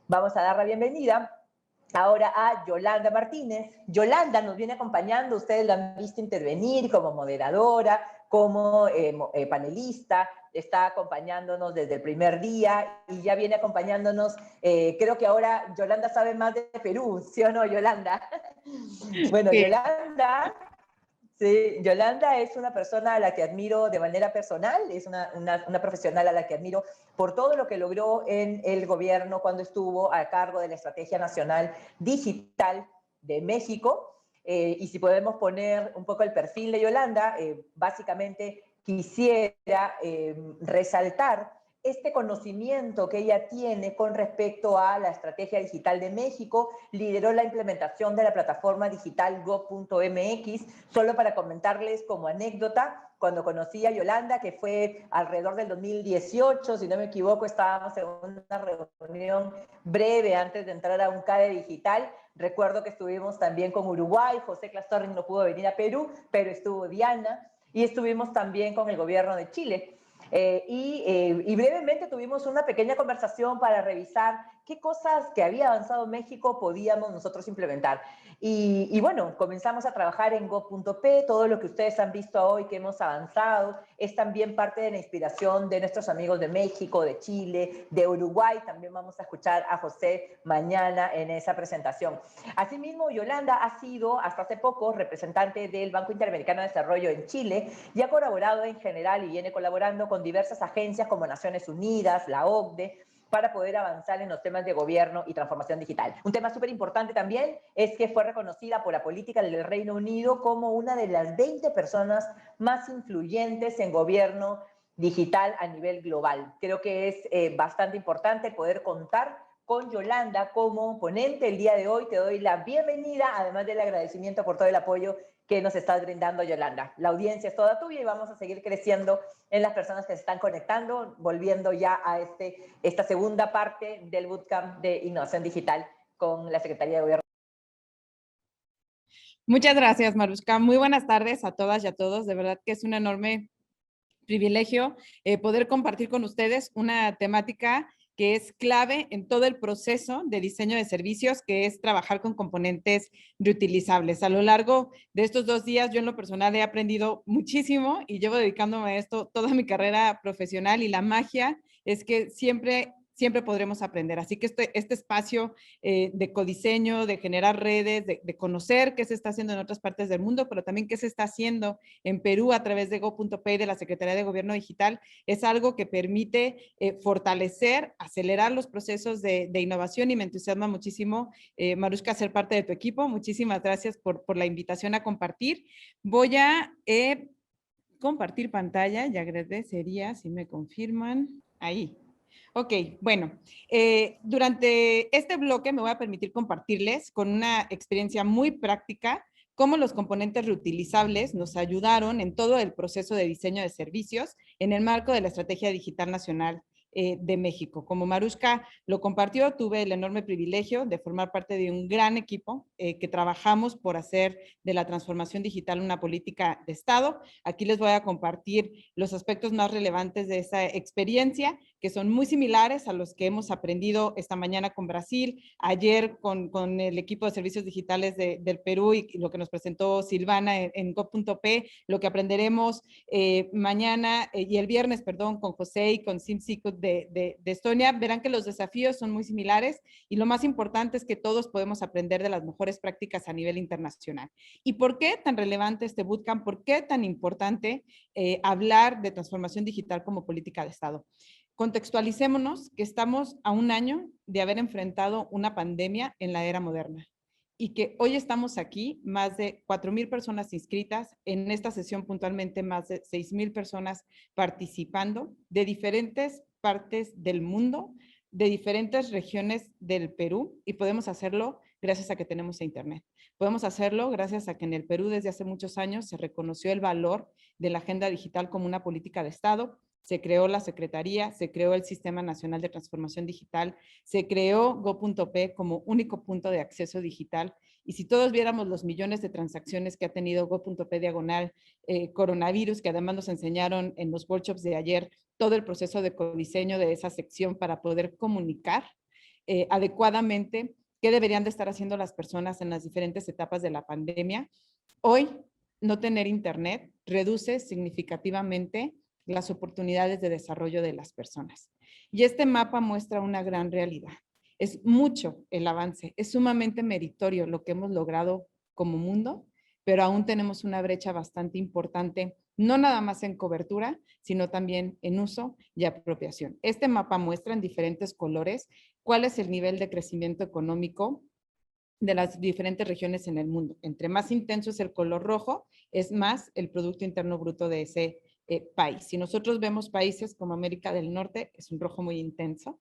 Vamos a dar la bienvenida ahora a Yolanda Martínez. Yolanda nos viene acompañando, ustedes la han visto intervenir como moderadora, como panelista, está acompañándonos desde el primer día y ya viene acompañándonos, creo que ahora Yolanda sabe más de Perú, ¿sí o no, Yolanda? Bueno, Sí. Yolanda... Sí, Yolanda es una persona a la que admiro de manera personal, es una profesional a la que admiro por todo lo que logró en el gobierno cuando estuvo a cargo de la Estrategia Nacional Digital de México. Y si podemos poner un poco el perfil de Yolanda, básicamente quisiera resaltar este conocimiento que ella tiene con respecto a la estrategia digital de México, lideró la implementación de la plataforma digital go.mx. Solo para comentarles como anécdota, cuando conocí a Yolanda, que fue alrededor del 2018, si no me equivoco, estábamos en una reunión breve antes de entrar a un CADE digital. Recuerdo que estuvimos también con Uruguay, José Clastorri no pudo venir a Perú, pero estuvo Diana, y estuvimos también con el gobierno de Chile. Y brevemente tuvimos una pequeña conversación para revisar qué cosas que había avanzado México podíamos nosotros implementar. Y bueno, comenzamos a trabajar en go.p, todo lo que ustedes han visto hoy que hemos avanzado es también parte de la inspiración de nuestros amigos de México, de Chile, de Uruguay. También vamos a escuchar a José mañana en esa presentación. Asimismo, Yolanda ha sido hasta hace poco representante del Banco Interamericano de Desarrollo en Chile y ha colaborado en general y viene colaborando con diversas agencias como Naciones Unidas, la OCDE, para poder avanzar en los temas de gobierno y transformación digital. Un tema súper importante también es que fue reconocida por la política del Reino Unido como una de las 20 personas más influyentes en gobierno digital a nivel global. Creo que es bastante importante poder contar con Yolanda como ponente el día de hoy. Te doy la bienvenida, además del agradecimiento por todo el apoyo que nos estás brindando, Yolanda. La audiencia es toda tuya y vamos a seguir creciendo en las personas que se están conectando, volviendo ya a esta segunda parte del Bootcamp de Innovación Digital con la Secretaría de Gobierno. Muchas gracias, Marushka. Muy buenas tardes a todas y a todos. De verdad que es un enorme privilegio poder compartir con ustedes una temática que es clave en todo el proceso de diseño de servicios, que es trabajar con componentes reutilizables. A lo largo de estos 2 días, yo en lo personal he aprendido muchísimo y llevo dedicándome a esto toda mi carrera profesional, y la magia es que siempre podremos aprender. Así que este espacio de codiseño, de generar redes, de conocer qué se está haciendo en otras partes del mundo, pero también qué se está haciendo en Perú a través de go.p y de la Secretaría de Gobierno Digital, es algo que permite fortalecer, acelerar los procesos de innovación, y me entusiasma muchísimo, Marushka, ser parte de tu equipo. Muchísimas gracias por la invitación a compartir. Voy a compartir pantalla y agradecería si me confirman. Ahí. Ok, bueno, durante este bloque me voy a permitir compartirles con una experiencia muy práctica cómo los componentes reutilizables nos ayudaron en todo el proceso de diseño de servicios en el marco de la Estrategia Digital Nacional de México. Como Marushka lo compartió, tuve el enorme privilegio de formar parte de un gran equipo que trabajamos por hacer de la transformación digital una política de Estado. Aquí les voy a compartir los aspectos más relevantes de esa experiencia, que son muy similares a los que hemos aprendido esta mañana con Brasil, ayer con el equipo de servicios digitales del Perú y lo que nos presentó Silvana en go.p, lo que aprenderemos mañana y el viernes, perdón, con José y con Sim Sikut de Estonia. Verán que los desafíos son muy similares y lo más importante es que todos podemos aprender de las mejores prácticas a nivel internacional. ¿Y por qué tan relevante este bootcamp? ¿Por qué tan importante hablar de transformación digital como política de Estado? Contextualicémonos que estamos a un año de haber enfrentado una pandemia en la era moderna y que hoy estamos aquí, más de 4,000 personas inscritas, en esta sesión puntualmente más de 6,000 personas participando de diferentes partes del mundo, de diferentes regiones del Perú, y podemos hacerlo gracias a que tenemos internet. Podemos hacerlo gracias a que en el Perú desde hace muchos años se reconoció el valor de la agenda digital como una política de Estado. Se creó la Secretaría, se creó el Sistema Nacional de Transformación Digital, se creó go.p como único punto de acceso digital. Y si todos viéramos los millones de transacciones que ha tenido go.p diagonal coronavirus, que además nos enseñaron en los workshops de ayer todo el proceso de codiseño de esa sección para poder comunicar, adecuadamente qué deberían de estar haciendo las personas en las diferentes etapas de la pandemia. Hoy, no tener internet reduce significativamente las oportunidades de desarrollo de las personas. Y este mapa muestra una gran realidad. Es mucho el avance, es sumamente meritorio lo que hemos logrado como mundo, pero aún tenemos una brecha bastante importante, no nada más en cobertura, sino también en uso y apropiación. Este mapa muestra en diferentes colores cuál es el nivel de crecimiento económico de las diferentes regiones en el mundo. Entre más intenso es el color rojo, es más el Producto Interno Bruto de ese país. Si nosotros vemos países como América del Norte, es un rojo muy intenso.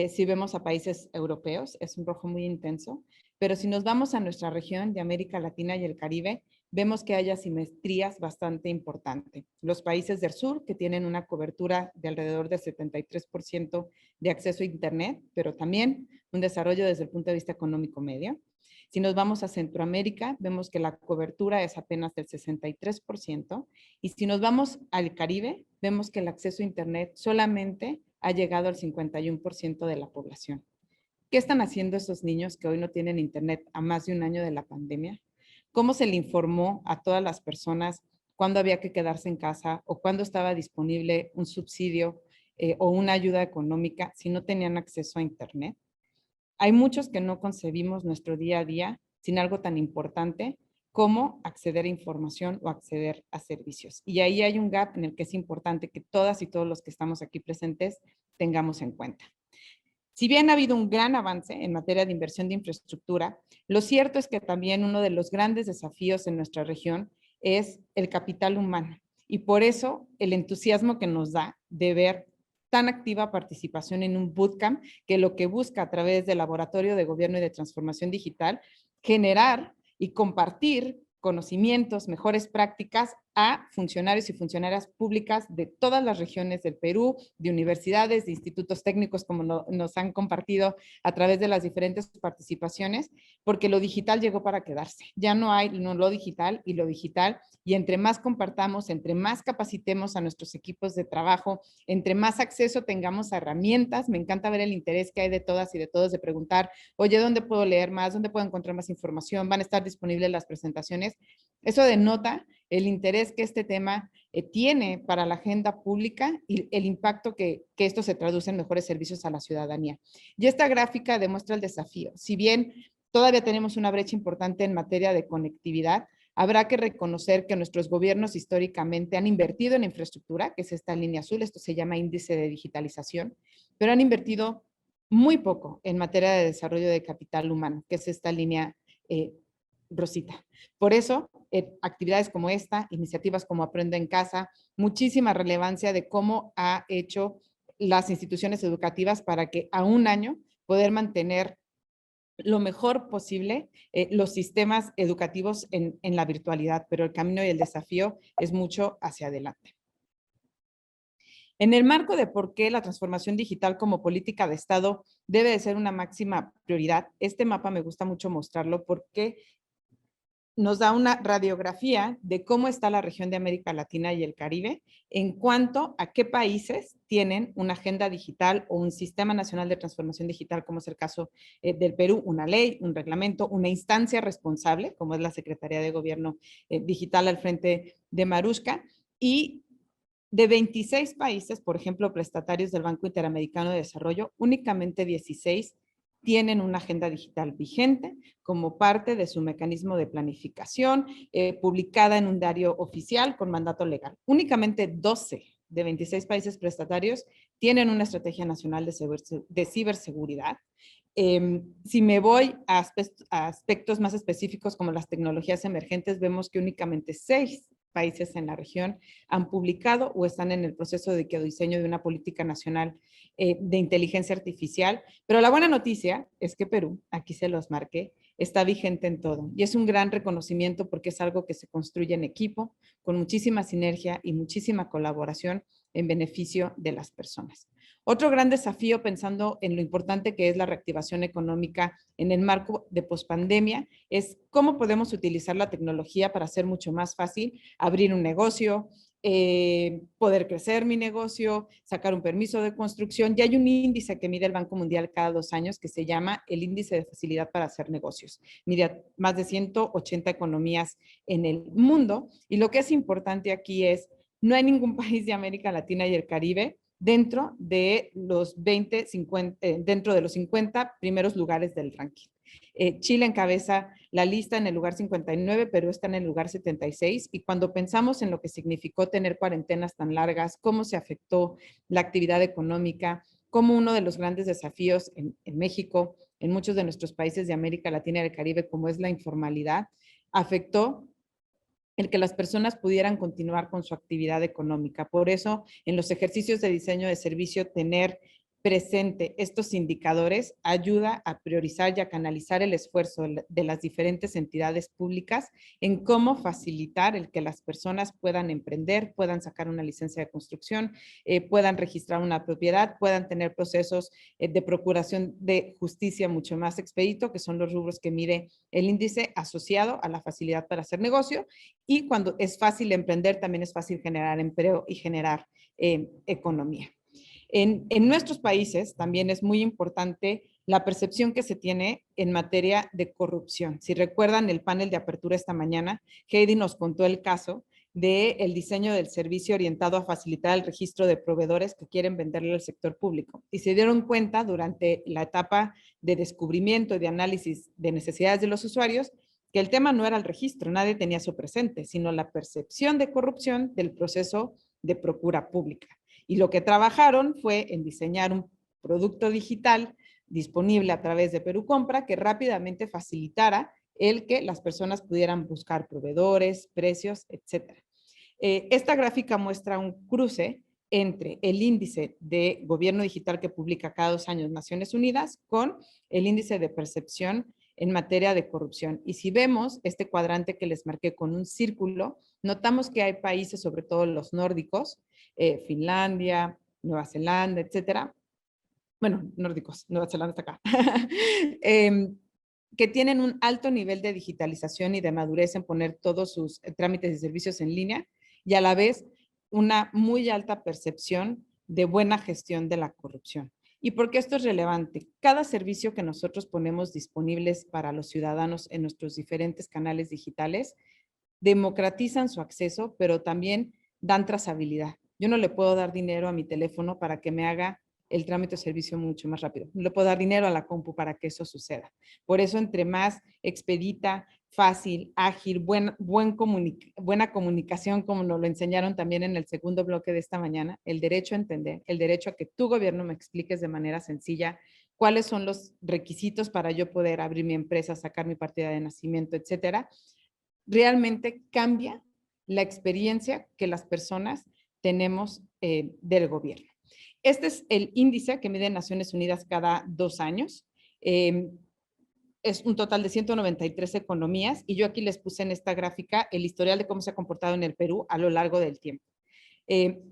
Si vemos a países europeos, es un rojo muy intenso. Pero si nos vamos a nuestra región de América Latina y el Caribe, vemos que hay asimetrías bastante importantes. Los países del sur, que tienen una cobertura de alrededor del 73% de acceso a Internet, pero también un desarrollo desde el punto de vista económico medio. Si nos vamos a Centroamérica, vemos que la cobertura es apenas del 63%, y si nos vamos al Caribe, vemos que el acceso a Internet solamente ha llegado al 51% de la población. ¿Qué están haciendo esos niños que hoy no tienen Internet a más de un año de la pandemia? ¿Cómo se le informó a todas las personas cuándo había que quedarse en casa o cuándo estaba disponible un subsidio o una ayuda económica si no tenían acceso a Internet? Hay muchos que no concebimos nuestro día a día sin algo tan importante como acceder a información o acceder a servicios. Y ahí hay un gap en el que es importante que todas y todos los que estamos aquí presentes tengamos en cuenta. Si bien ha habido un gran avance en materia de inversión de infraestructura, lo cierto es que también uno de los grandes desafíos en nuestra región es el capital humano. Y por eso el entusiasmo que nos da de ver tan activa participación en un bootcamp que lo que busca a través del Laboratorio de Gobierno y de Transformación Digital, generar y compartir conocimientos, mejores prácticas a funcionarios y funcionarias públicas de todas las regiones del Perú, de universidades, de institutos técnicos, como nos han compartido a través de las diferentes participaciones, porque lo digital llegó para quedarse. Ya no hay lo digital y lo digital, y entre más compartamos, entre más capacitemos a nuestros equipos de trabajo, entre más acceso tengamos a herramientas. Me encanta ver el interés que hay de todas y de todos de preguntar, oye, ¿dónde puedo leer más? ¿Dónde puedo encontrar más información? ¿Van a estar disponibles las presentaciones? Eso denota el interés que este tema tiene para la agenda pública y el impacto que esto se traduce en mejores servicios a la ciudadanía. Y esta gráfica demuestra el desafío. Si bien todavía tenemos una brecha importante en materia de conectividad, habrá que reconocer que nuestros gobiernos históricamente han invertido en infraestructura, que es esta línea azul, esto se llama índice de digitalización, pero han invertido muy poco en materia de desarrollo de capital humano, que es esta línea rosita. Por eso, actividades como esta, iniciativas como Aprende en Casa, muchísima relevancia de cómo ha hecho las instituciones educativas para que a un año poder mantener lo mejor posible los sistemas educativos en la virtualidad, pero el camino y el desafío es mucho hacia adelante. En el marco de por qué la transformación digital como política de Estado debe de ser una máxima prioridad, este mapa me gusta mucho mostrarlo porque nos da una radiografía de cómo está la región de América Latina y el Caribe en cuanto a qué países tienen una agenda digital o un sistema nacional de transformación digital, como es el caso del Perú, una ley, un reglamento, una instancia responsable, como es la Secretaría de Gobierno Digital al frente de Marushka, y de 26 países, por ejemplo, prestatarios del Banco Interamericano de Desarrollo, únicamente 16 tienen una agenda digital vigente como parte de su mecanismo de planificación, publicada en un diario oficial con mandato legal. Únicamente 12 de 26 países prestatarios tienen una estrategia nacional de ciberseguridad. Si me voy a aspectos más específicos como las tecnologías emergentes, vemos que únicamente 6 países en la región han publicado o están en el proceso de diseño de una política nacional de inteligencia artificial. Pero la buena noticia es que Perú, aquí se los marqué, está vigente en todo. Y es un gran reconocimiento porque es algo que se construye en equipo, con muchísima sinergia y muchísima colaboración en beneficio de las personas. Otro gran desafío, pensando en lo importante que es la reactivación económica en el marco de pospandemia, es cómo podemos utilizar la tecnología para hacer mucho más fácil abrir un negocio, poder crecer mi negocio, sacar un permiso de construcción. Y hay un índice que mide el Banco Mundial cada 2 años que se llama el índice de facilidad para hacer negocios. Mide más de 180 economías en el mundo. Y lo que es importante aquí es, no hay ningún país de América Latina y el Caribe dentro de los 50 primeros lugares del ranking. Chile encabeza la lista en el lugar 59, Perú está en el lugar 76, y cuando pensamos en lo que significó tener cuarentenas tan largas, cómo se afectó la actividad económica, como uno de los grandes desafíos en México, en muchos de nuestros países de América Latina y del Caribe, como es la informalidad, afectó el que las personas pudieran continuar con su actividad económica. Por eso, en los ejercicios de diseño de servicio, tener presente estos indicadores ayuda a priorizar y a canalizar el esfuerzo de las diferentes entidades públicas en cómo facilitar el que las personas puedan emprender, puedan sacar una licencia de construcción, puedan registrar una propiedad, puedan tener procesos de procuración de justicia mucho más expedito, que son los rubros que mide el índice asociado a la facilidad para hacer negocio. Y cuando es fácil emprender, también es fácil generar empleo y generar economía. En nuestros países también es muy importante la percepción que se tiene en materia de corrupción. Si recuerdan el panel de apertura esta mañana, Heidi nos contó el caso del diseño del servicio orientado a facilitar el registro de proveedores que quieren venderle al sector público. Y se dieron cuenta durante la etapa de descubrimiento y de análisis de necesidades de los usuarios que el tema no era el registro, nadie tenía eso presente, sino la percepción de corrupción del proceso de procura pública. Y lo que trabajaron fue en diseñar un producto digital disponible a través de Perú Compra que rápidamente facilitara el que las personas pudieran buscar proveedores, precios, etc. Esta gráfica muestra un cruce entre el índice de gobierno digital que publica cada 2 años Naciones Unidas con el índice de percepción en materia de corrupción. Y si vemos este cuadrante que les marqué con un círculo, notamos que hay países, sobre todo los nórdicos, Finlandia, Nueva Zelanda, etcétera. Bueno, nórdicos, Nueva Zelanda está acá. Que tienen un alto nivel de digitalización y de madurez en poner todos sus trámites y servicios en línea, y a la vez una muy alta percepción de buena gestión de la corrupción. ¿Y por qué esto es relevante? Cada servicio que nosotros ponemos disponibles para los ciudadanos en nuestros diferentes canales digitales democratizan su acceso, pero también dan trazabilidad. Yo no le puedo dar dinero a mi teléfono para que me haga el trámite de servicio mucho más rápido. No le puedo dar dinero a la compu para que eso suceda. Por eso, entre más expedita, fácil, ágil, buena comunicación, como nos lo enseñaron también en el segundo bloque de esta mañana, el derecho a entender, el derecho a que tu gobierno me expliques de manera sencilla cuáles son los requisitos para yo poder abrir mi empresa, sacar mi partida de nacimiento, etcétera, realmente cambia la experiencia que las personas tenemos del gobierno. Este es el índice que mide Naciones Unidas cada 2 años. Es un total de 193 economías y yo aquí les puse en esta gráfica el historial de cómo se ha comportado en el Perú a lo largo del tiempo.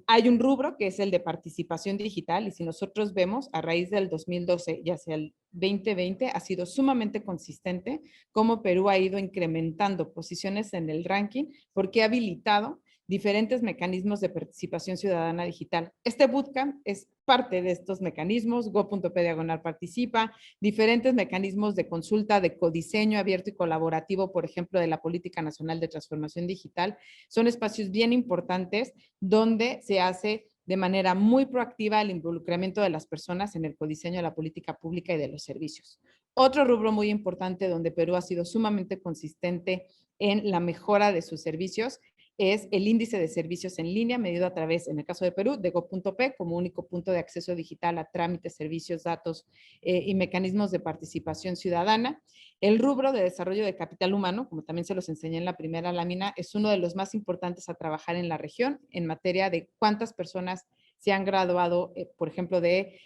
Hay un rubro que es el de participación digital y si nosotros vemos a raíz del 2012 y hacia el 2020 ha sido sumamente consistente cómo Perú ha ido incrementando posiciones en el ranking porque ha habilitado diferentes mecanismos de participación ciudadana digital. Este bootcamp es parte de estos mecanismos, go.p/participa, diferentes mecanismos de consulta, de codiseño abierto y colaborativo, por ejemplo, de la Política Nacional de Transformación Digital. Son espacios bien importantes donde se hace de manera muy proactiva el involucramiento de las personas en el codiseño de la política pública y de los servicios. Otro rubro muy importante donde Perú ha sido sumamente consistente en la mejora de sus servicios es el índice de servicios en línea medido a través, en el caso de Perú, de go.p como único punto de acceso digital a trámites, servicios, datos y mecanismos de participación ciudadana. El rubro de desarrollo de capital humano, como también se los enseñé en la primera lámina, es uno de los más importantes a trabajar en la región en materia de cuántas personas se han graduado, por ejemplo, de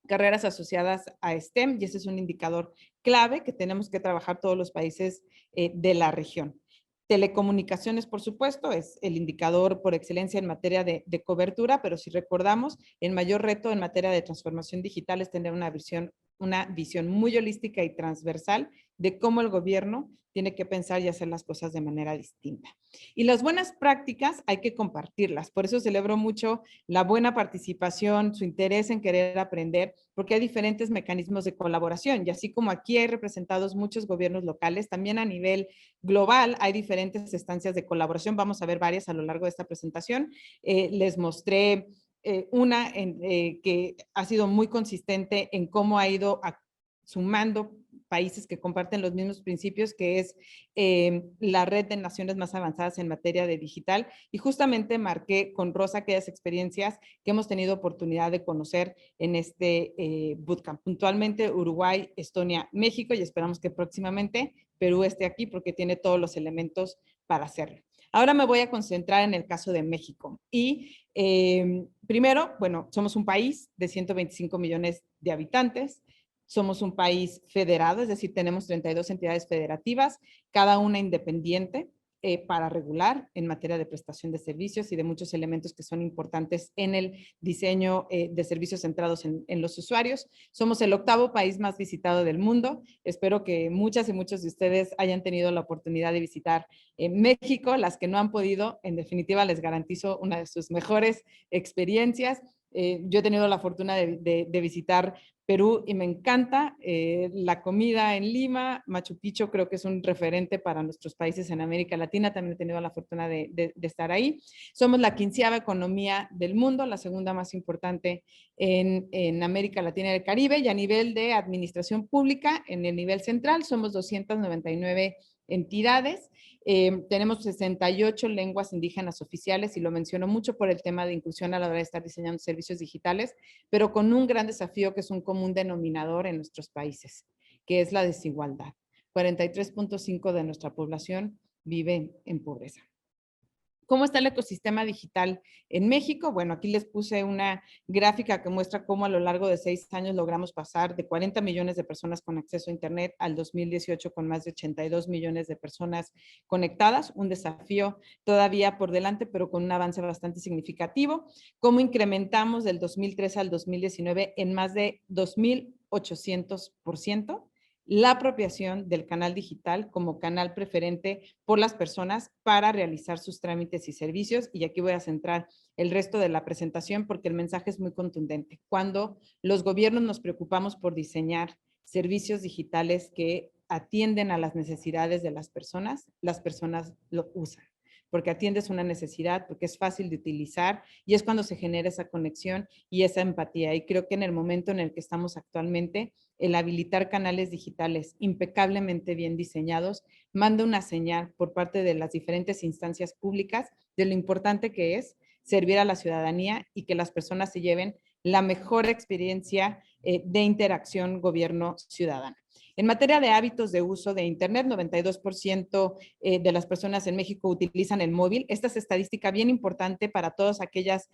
carreras asociadas a STEM, y ese es un indicador clave que tenemos que trabajar todos los países de la región. Telecomunicaciones, por supuesto, es el indicador por excelencia en materia de cobertura, pero si recordamos, el mayor reto en materia de transformación digital es tener una visión una visión muy holística y transversal de cómo el gobierno tiene que pensar y hacer las cosas de manera distinta. Y las buenas prácticas hay que compartirlas. Por eso celebro mucho la buena participación, su interés en querer aprender, porque hay diferentes mecanismos de colaboración. Y así como aquí hay representados muchos gobiernos locales, también a nivel global hay diferentes instancias de colaboración. Vamos a ver varias a lo largo de esta presentación. Les mostré una que ha sido muy consistente en cómo ha ido sumando países que comparten los mismos principios, que es la red de naciones más avanzadas en materia de digital. Y justamente marqué con rosa aquellas experiencias que hemos tenido oportunidad de conocer en este bootcamp. Puntualmente Uruguay, Estonia, México, y esperamos que próximamente Perú esté aquí porque tiene todos los elementos para hacerlo. Ahora me voy a concentrar en el caso de México. Y primero, bueno, somos un país de 125 millones de habitantes. Somos un país federado, es decir, tenemos 32 entidades federativas, cada una independiente para regular en materia de prestación de servicios y de muchos elementos que son importantes en el diseño de servicios centrados en los usuarios. Somos el 8º país más visitado del mundo. Espero que muchas y muchos de ustedes hayan tenido la oportunidad de visitar México. Las que no han podido, en definitiva, les garantizo una de sus mejores experiencias. Yo he tenido la fortuna de visitar Perú y me encanta la comida en Lima. Machu Picchu creo que es un referente para nuestros países en América Latina. También he tenido la fortuna de estar ahí. Somos la 15ª economía del mundo, la segunda más importante en América Latina y el Caribe, y a nivel de administración pública, en el nivel central, somos 299 entidades. Tenemos 68 lenguas indígenas oficiales y lo menciono mucho por el tema de inclusión a la hora de estar diseñando servicios digitales, pero con un gran desafío que es un común denominador en nuestros países, que es la desigualdad. 43.5% de nuestra población vive en pobreza. ¿Cómo está el ecosistema digital en México? Bueno, aquí les puse una gráfica que muestra cómo a lo largo de 6 años logramos pasar de 40 millones de personas con acceso a Internet al 2018 con más de 82 millones de personas conectadas. Un desafío todavía por delante, pero con un avance bastante significativo. Cómo incrementamos del 2013 al 2019 en más de 2.800% la apropiación del canal digital como canal preferente por las personas para realizar sus trámites y servicios. Y aquí voy a centrar el resto de la presentación porque el mensaje es muy contundente. Cuando los gobiernos nos preocupamos por diseñar servicios digitales que atienden a las necesidades de las personas lo usan, porque atiendes una necesidad, porque es fácil de utilizar y es cuando se genera esa conexión y esa empatía. Y creo que en el momento en el que estamos actualmente, el habilitar canales digitales impecablemente bien diseñados manda una señal por parte de las diferentes instancias públicas de lo importante que es servir a la ciudadanía y que las personas se lleven la mejor experiencia de interacción gobierno-ciudadano. En materia de hábitos de uso de Internet, 92% de las personas en México utilizan el móvil. Esta es estadística bien importante para todas aquellas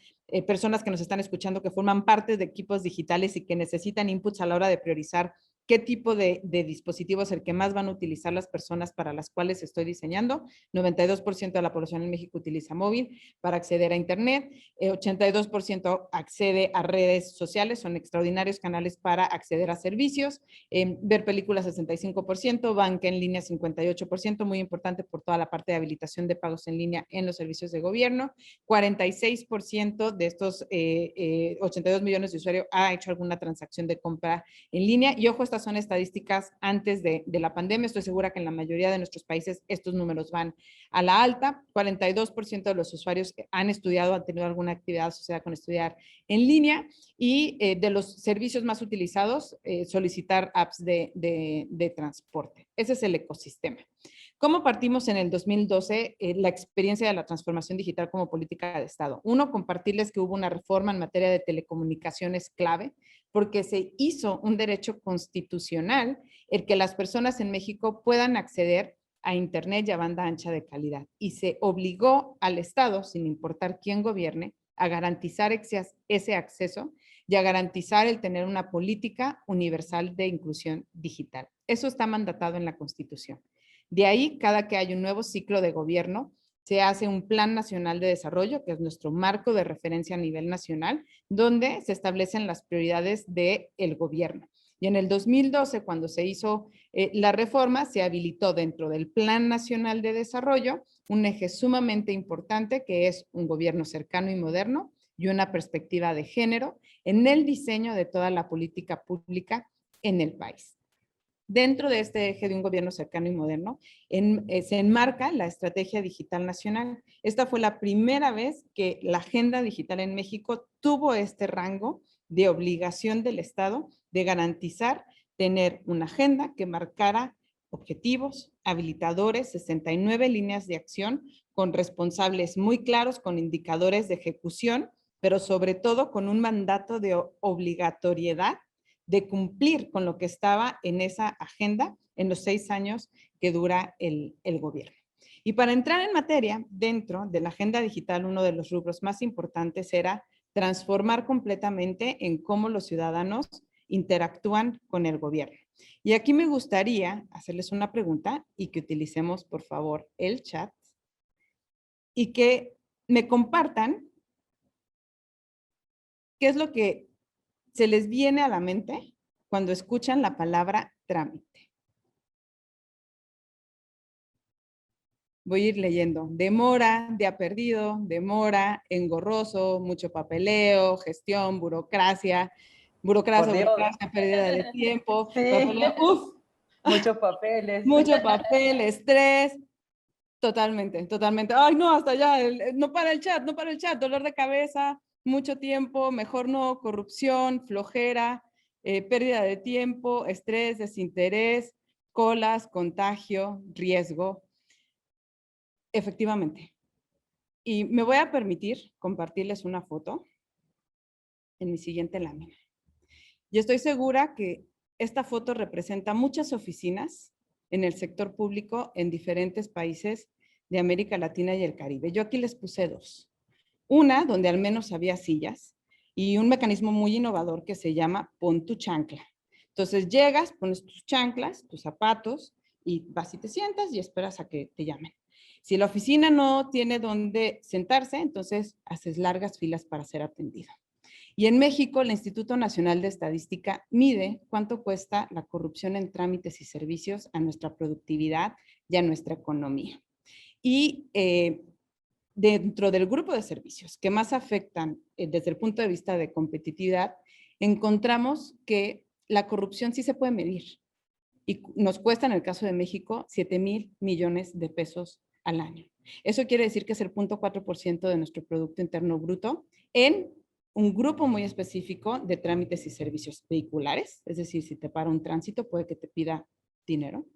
personas que nos están escuchando que forman parte de equipos digitales y que necesitan inputs a la hora de priorizar qué tipo de dispositivo es el que más van a utilizar las personas para las cuales estoy diseñando. 92% de la población en México utiliza móvil para acceder a Internet, 82% accede a redes sociales, son extraordinarios canales para acceder a servicios, ver películas 65%, banca en línea 58%, muy importante por toda la parte de habilitación de pagos en línea en los servicios de gobierno. 46% de estos 82 millones de usuarios ha hecho alguna transacción de compra en línea. Y ojo, estas son estadísticas antes de la pandemia. Estoy segura que en la mayoría de nuestros países estos números van a la alta. 42% de los usuarios han estudiado, han tenido alguna actividad asociada con estudiar en línea. Y de los servicios más utilizados, solicitar apps de transporte. Ese es el ecosistema. ¿Cómo partimos en el 2012 la experiencia de la transformación digital como política de Estado? Uno, compartirles que hubo una reforma en materia de telecomunicaciones clave, porque se hizo un derecho constitucional el que las personas en México puedan acceder a Internet y a banda ancha de calidad. Y se obligó al Estado, sin importar quién gobierne, a garantizar ese acceso y a garantizar el tener una política universal de inclusión digital. Eso está mandatado en la Constitución. De ahí, cada que hay un nuevo ciclo de gobierno, se hace un Plan Nacional de Desarrollo, que es nuestro marco de referencia a nivel nacional, donde se establecen las prioridades del gobierno. Y en el 2012, cuando se hizo la reforma, se habilitó dentro del Plan Nacional de Desarrollo un eje sumamente importante que es un gobierno cercano y moderno y una perspectiva de género en el diseño de toda la política pública en el país. Dentro de este eje de un gobierno cercano y moderno, se enmarca la Estrategia Digital Nacional. Esta fue la primera vez que la agenda digital en México tuvo este rango de obligación del Estado de garantizar tener una agenda que marcara objetivos, habilitadores, 69 líneas de acción con responsables muy claros, con indicadores de ejecución, pero sobre todo con un mandato de obligatoriedad de cumplir con lo que estaba en esa agenda en los 6 años que dura el gobierno. Y para entrar en materia, dentro de la agenda digital, uno de los rubros más importantes era transformar completamente en cómo los ciudadanos interactúan con el gobierno. Y aquí me gustaría hacerles una pregunta y que utilicemos, por favor, el chat y que me compartan qué es lo que se les viene a la mente cuando escuchan la palabra trámite. Voy a ir leyendo. Demora, día perdido, demora, engorroso, mucho papeleo, gestión, burocracia, Por Dios. pérdida de tiempo, Sí. papeleo, Muchos papeles. mucho papel, estrés. Totalmente, totalmente. Ay, no, hasta allá, no para el chat, no para el chat, dolor de cabeza, mucho tiempo, mejor no, corrupción, flojera, pérdida de tiempo, estrés, desinterés, colas, contagio, riesgo. Efectivamente. Y me voy a permitir compartirles una foto en mi siguiente lámina. Y estoy segura que esta foto representa muchas oficinas en el sector público en diferentes países de América Latina y el Caribe. Yo aquí les puse 2. Una, donde al menos había sillas, y un mecanismo muy innovador que se llama pon tu chancla. Entonces llegas, pones tus chanclas, tus zapatos, y vas y te sientas y esperas a que te llamen. Si la oficina no tiene dónde sentarse, entonces haces largas filas para ser atendido. Y en México, el Instituto Nacional de Estadística mide cuánto cuesta la corrupción en trámites y servicios a nuestra productividad y a nuestra economía. Y dentro del grupo de servicios que más afectan desde el punto de vista de competitividad, encontramos que la corrupción sí se puede medir. Y nos cuesta, en el caso de México, 7,000 millones de pesos al año. Eso quiere decir que es el 0.4% de nuestro Producto Interno Bruto en un grupo muy específico de trámites y servicios vehiculares, es decir, si te para un tránsito puede que te pida dinero.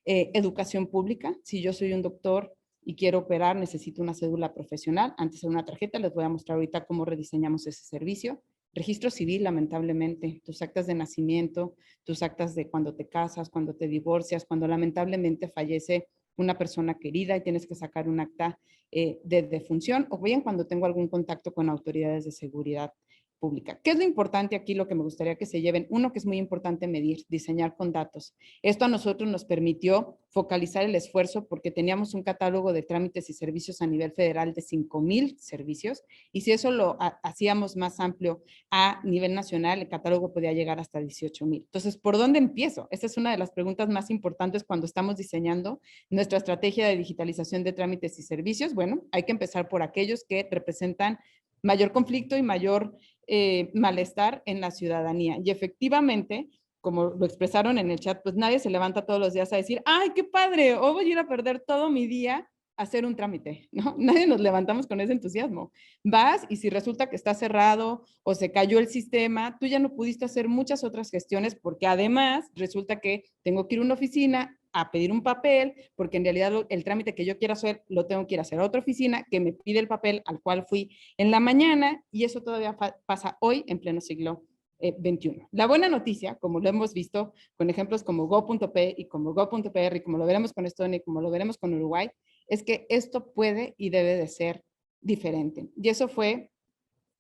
Educación pública, si yo soy un doctor y quiero operar, necesito una cédula profesional, antes de una tarjeta, les voy a mostrar ahorita cómo rediseñamos ese servicio. Registro civil, lamentablemente, tus actas de nacimiento, tus actas de cuando te casas, cuando te divorcias, cuando lamentablemente fallece una persona querida y tienes que sacar un acta de defunción, o bien cuando tengo algún contacto con autoridades de seguridad pública. ¿Qué es lo importante aquí? Lo que me gustaría que se lleven, uno, que es muy importante medir, diseñar con datos. Esto a nosotros nos permitió focalizar el esfuerzo porque teníamos un catálogo de trámites y servicios a nivel federal de 5,000 servicios, y si eso lo hacíamos más amplio a nivel nacional, el catálogo podía llegar hasta 18,000. Entonces, ¿por dónde empiezo? Esta es una de las preguntas más importantes cuando estamos diseñando nuestra estrategia de digitalización de trámites y servicios. Bueno, hay que empezar por aquellos que representan mayor conflicto y mayor malestar en la ciudadanía. Y efectivamente, como lo expresaron en el chat, pues nadie se levanta todos los días a decir, ¡ay, qué padre! Hoy voy a ir a perder todo mi día a hacer un trámite, ¿no? Nadie nos levantamos con ese entusiasmo. Vas y si resulta que está cerrado o se cayó el sistema, tú ya no pudiste hacer muchas otras gestiones porque además resulta que tengo que ir a una oficina a pedir un papel, porque en realidad el trámite que yo quiero hacer lo tengo que ir a hacer a otra oficina que me pide el papel al cual fui en la mañana, y eso todavía pasa hoy en pleno siglo XXI. La buena noticia, como lo hemos visto con ejemplos como go.p y como go.pr, y como lo veremos con Estonia y como lo veremos con Uruguay, es que esto puede y debe de ser diferente. Y eso fue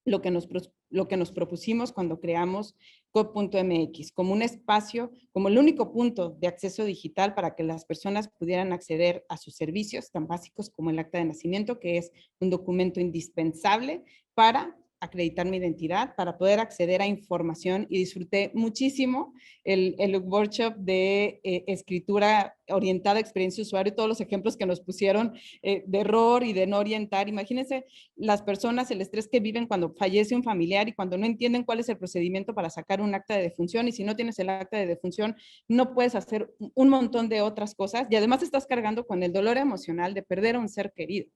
lo que nos propusimos cuando creamos Gov.mx, como un espacio, como el único punto de acceso digital para que las personas pudieran acceder a sus servicios tan básicos como el acta de nacimiento, que es un documento indispensable para acreditar mi identidad, para poder acceder a información, y disfruté muchísimo el workshop de escritura orientada a experiencia de usuario, todos los ejemplos que nos pusieron de error y de no orientar. Imagínense las personas, el estrés que viven cuando fallece un familiar y cuando no entienden cuál es el procedimiento para sacar un acta de defunción, y si no tienes el acta de defunción no puedes hacer un montón de otras cosas, y además estás cargando con el dolor emocional de perder a un ser querido.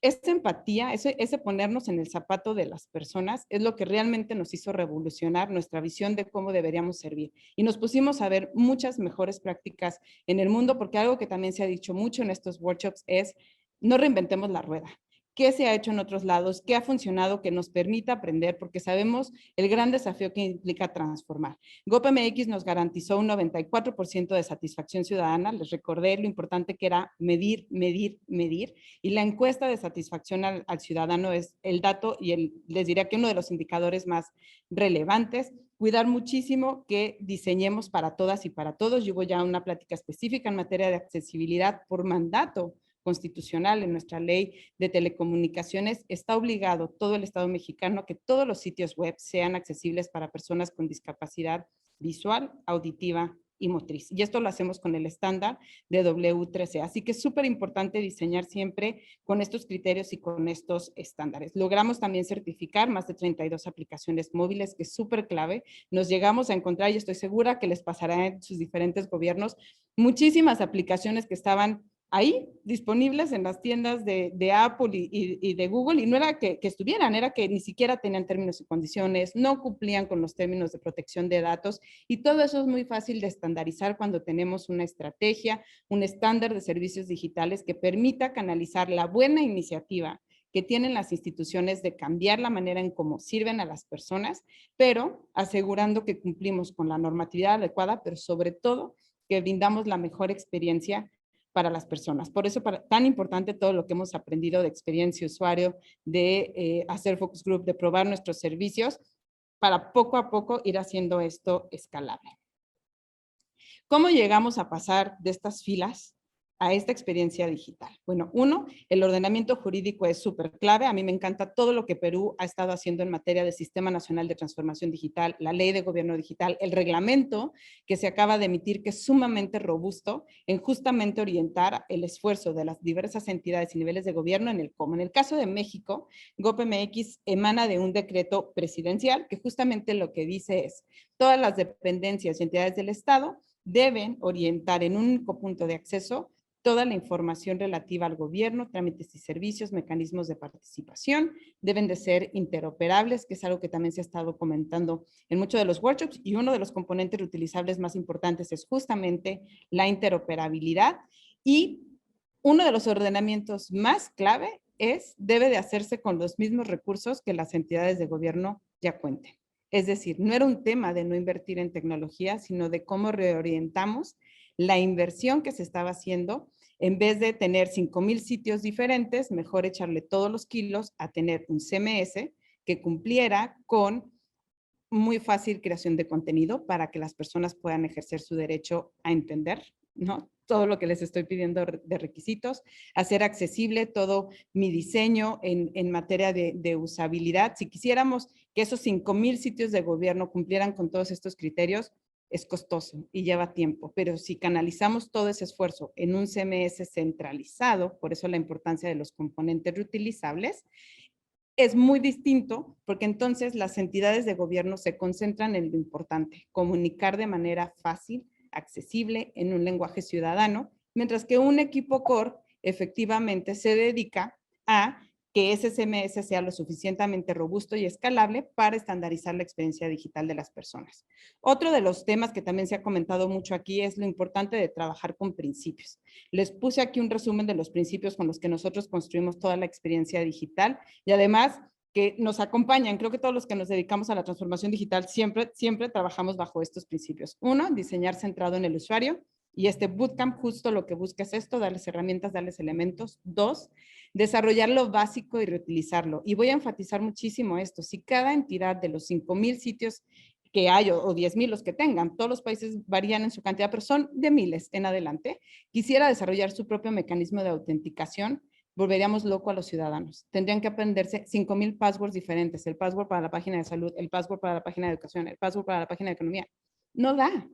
Esta empatía, ese ponernos en el zapato de las personas es lo que realmente nos hizo revolucionar nuestra visión de cómo deberíamos servir. Y nos pusimos a ver muchas mejores prácticas en el mundo, porque algo que también se ha dicho mucho en estos workshops es no reinventemos la rueda. ¿Qué se ha hecho en otros lados? ¿Qué ha funcionado que nos permita aprender? Porque sabemos el gran desafío que implica transformar. GOP-MX nos garantizó un 94% de satisfacción ciudadana. Les recordé lo importante que era medir, medir, medir. Y la encuesta de satisfacción al ciudadano es el dato y les diría que uno de los indicadores más relevantes. Cuidar muchísimo que diseñemos para todas y para todos. Yo hubo ya una plática específica en materia de accesibilidad por mandato constitucional. En nuestra ley de telecomunicaciones está obligado todo el Estado mexicano a que todos los sitios web sean accesibles para personas con discapacidad visual, auditiva y motriz. Y esto lo hacemos con el estándar de W13. Así que es súper importante diseñar siempre con estos criterios y con estos estándares. Logramos también certificar más de 32 aplicaciones móviles, que es súper clave. Nos llegamos a encontrar, y estoy segura que les pasará en sus diferentes gobiernos, muchísimas aplicaciones que estaban ahí disponibles en las tiendas de Apple y de Google, y no era que estuvieran, era que ni siquiera tenían términos y condiciones, no cumplían con los términos de protección de datos, y todo eso es muy fácil de estandarizar cuando tenemos una estrategia, un estándar de servicios digitales que permita canalizar la buena iniciativa que tienen las instituciones de cambiar la manera en cómo sirven a las personas, pero asegurando que cumplimos con la normatividad adecuada, pero sobre todo que brindamos la mejor experiencia para las personas. Por eso tan importante todo lo que hemos aprendido de experiencia usuario, de hacer focus group, de probar nuestros servicios, para poco a poco ir haciendo esto escalable. ¿Cómo llegamos a pasar de estas filas a esta experiencia digital? Bueno, uno, el ordenamiento jurídico es súper clave. A mí me encanta todo lo que Perú ha estado haciendo en materia de Sistema Nacional de Transformación Digital, la Ley de Gobierno Digital, el reglamento que se acaba de emitir, que es sumamente robusto en justamente orientar el esfuerzo de las diversas entidades y niveles de gobierno en el cómo. En el caso de México, GOP-MX emana de un decreto presidencial que justamente lo que dice es: todas las dependencias y entidades del Estado deben orientar en un único punto de acceso toda la información relativa al gobierno, trámites y servicios, mecanismos de participación, deben de ser interoperables, que es algo que también se ha estado comentando en muchos de los workshops, y uno de los componentes reutilizables más importantes es justamente la interoperabilidad, y uno de los ordenamientos más clave debe de hacerse con los mismos recursos que las entidades de gobierno ya cuenten. Es decir, no era un tema de no invertir en tecnología, sino de cómo reorientamos la inversión que se estaba haciendo. En vez de tener 5,000 sitios diferentes, mejor echarle todos los kilos a tener un CMS que cumpliera con muy fácil creación de contenido para que las personas puedan ejercer su derecho a entender, ¿no? Todo lo que les estoy pidiendo de requisitos, hacer accesible todo mi diseño en materia de usabilidad. Si quisiéramos que esos 5,000 sitios de gobierno cumplieran con todos estos criterios, es costoso y lleva tiempo, pero si canalizamos todo ese esfuerzo en un CMS centralizado, por eso la importancia de los componentes reutilizables, es muy distinto, porque entonces las entidades de gobierno se concentran en lo importante: comunicar de manera fácil, accesible, en un lenguaje ciudadano, mientras que un equipo core efectivamente se dedica a que ese CMS sea lo suficientemente robusto y escalable para estandarizar la experiencia digital de las personas. Otro de los temas que también se ha comentado mucho aquí es lo importante de trabajar con principios. Les puse aquí un resumen de los principios con los que nosotros construimos toda la experiencia digital, y además que nos acompañan. Creo que todos los que nos dedicamos a la transformación digital siempre trabajamos bajo estos principios. Uno, diseñar centrado en el usuario. Y este bootcamp justo lo que busca es esto: darles herramientas, darles elementos. Dos, desarrollar lo básico y reutilizarlo. Y voy a enfatizar muchísimo esto: si cada entidad de los 5,000 sitios que hay, o 10,000 los que tengan, todos los países varían en su cantidad, pero son de miles en adelante, quisiera desarrollar su propio mecanismo de autenticación, volveríamos loco a los ciudadanos. Tendrían que aprenderse 5,000 passwords diferentes, el password para la página de salud, el password para la página de educación, el password para la página de economía. No da,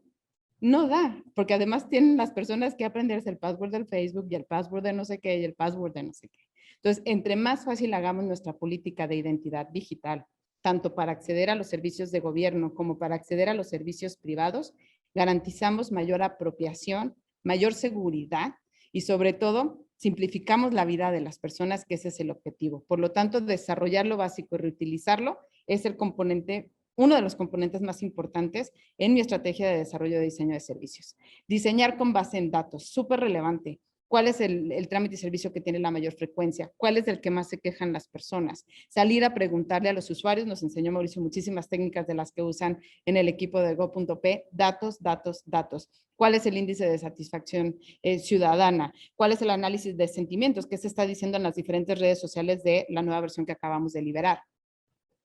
no da, porque además tienen las personas que aprenderse el password del Facebook y el password de no sé qué y el password de no sé qué. Entonces, entre más fácil hagamos nuestra política de identidad digital, tanto para acceder a los servicios de gobierno como para acceder a los servicios privados, garantizamos mayor apropiación, mayor seguridad y sobre todo simplificamos la vida de las personas, que ese es el objetivo. Por lo tanto, desarrollar lo básico y reutilizarlo es el componente, uno de los componentes más importantes en mi estrategia de desarrollo de diseño de servicios. Diseñar con base en datos, súper relevante. ¿Cuál es el trámite y servicio que tiene la mayor frecuencia? ¿Cuál es el que más se quejan las personas? Salir a preguntarle a los usuarios, nos enseñó Mauricio muchísimas técnicas de las que usan en el equipo de Go.p, datos, datos, datos. ¿Cuál es el índice de satisfacción ciudadana? ¿Cuál es el análisis de sentimientos? ¿Qué se está diciendo en las diferentes redes sociales de la nueva versión que acabamos de liberar?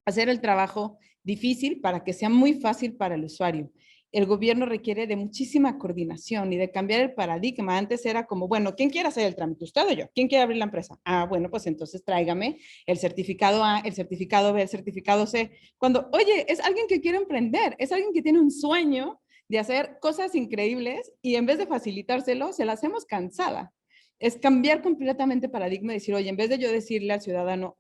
Hacer el trabajo difícil para que sea muy fácil para el usuario. El gobierno requiere de muchísima coordinación y de cambiar el paradigma. Antes era como, bueno, ¿quién quiere hacer el trámite? ¿Usted o yo? ¿Quién quiere abrir la empresa? Ah, bueno, pues entonces tráigame el certificado A, el certificado B, el certificado C. Cuando, oye, es alguien que quiere emprender, es alguien que tiene un sueño de hacer cosas increíbles y en vez de facilitárselo, se la hacemos cansada. Es cambiar completamente paradigma y decir, oye, en vez de yo decirle al ciudadano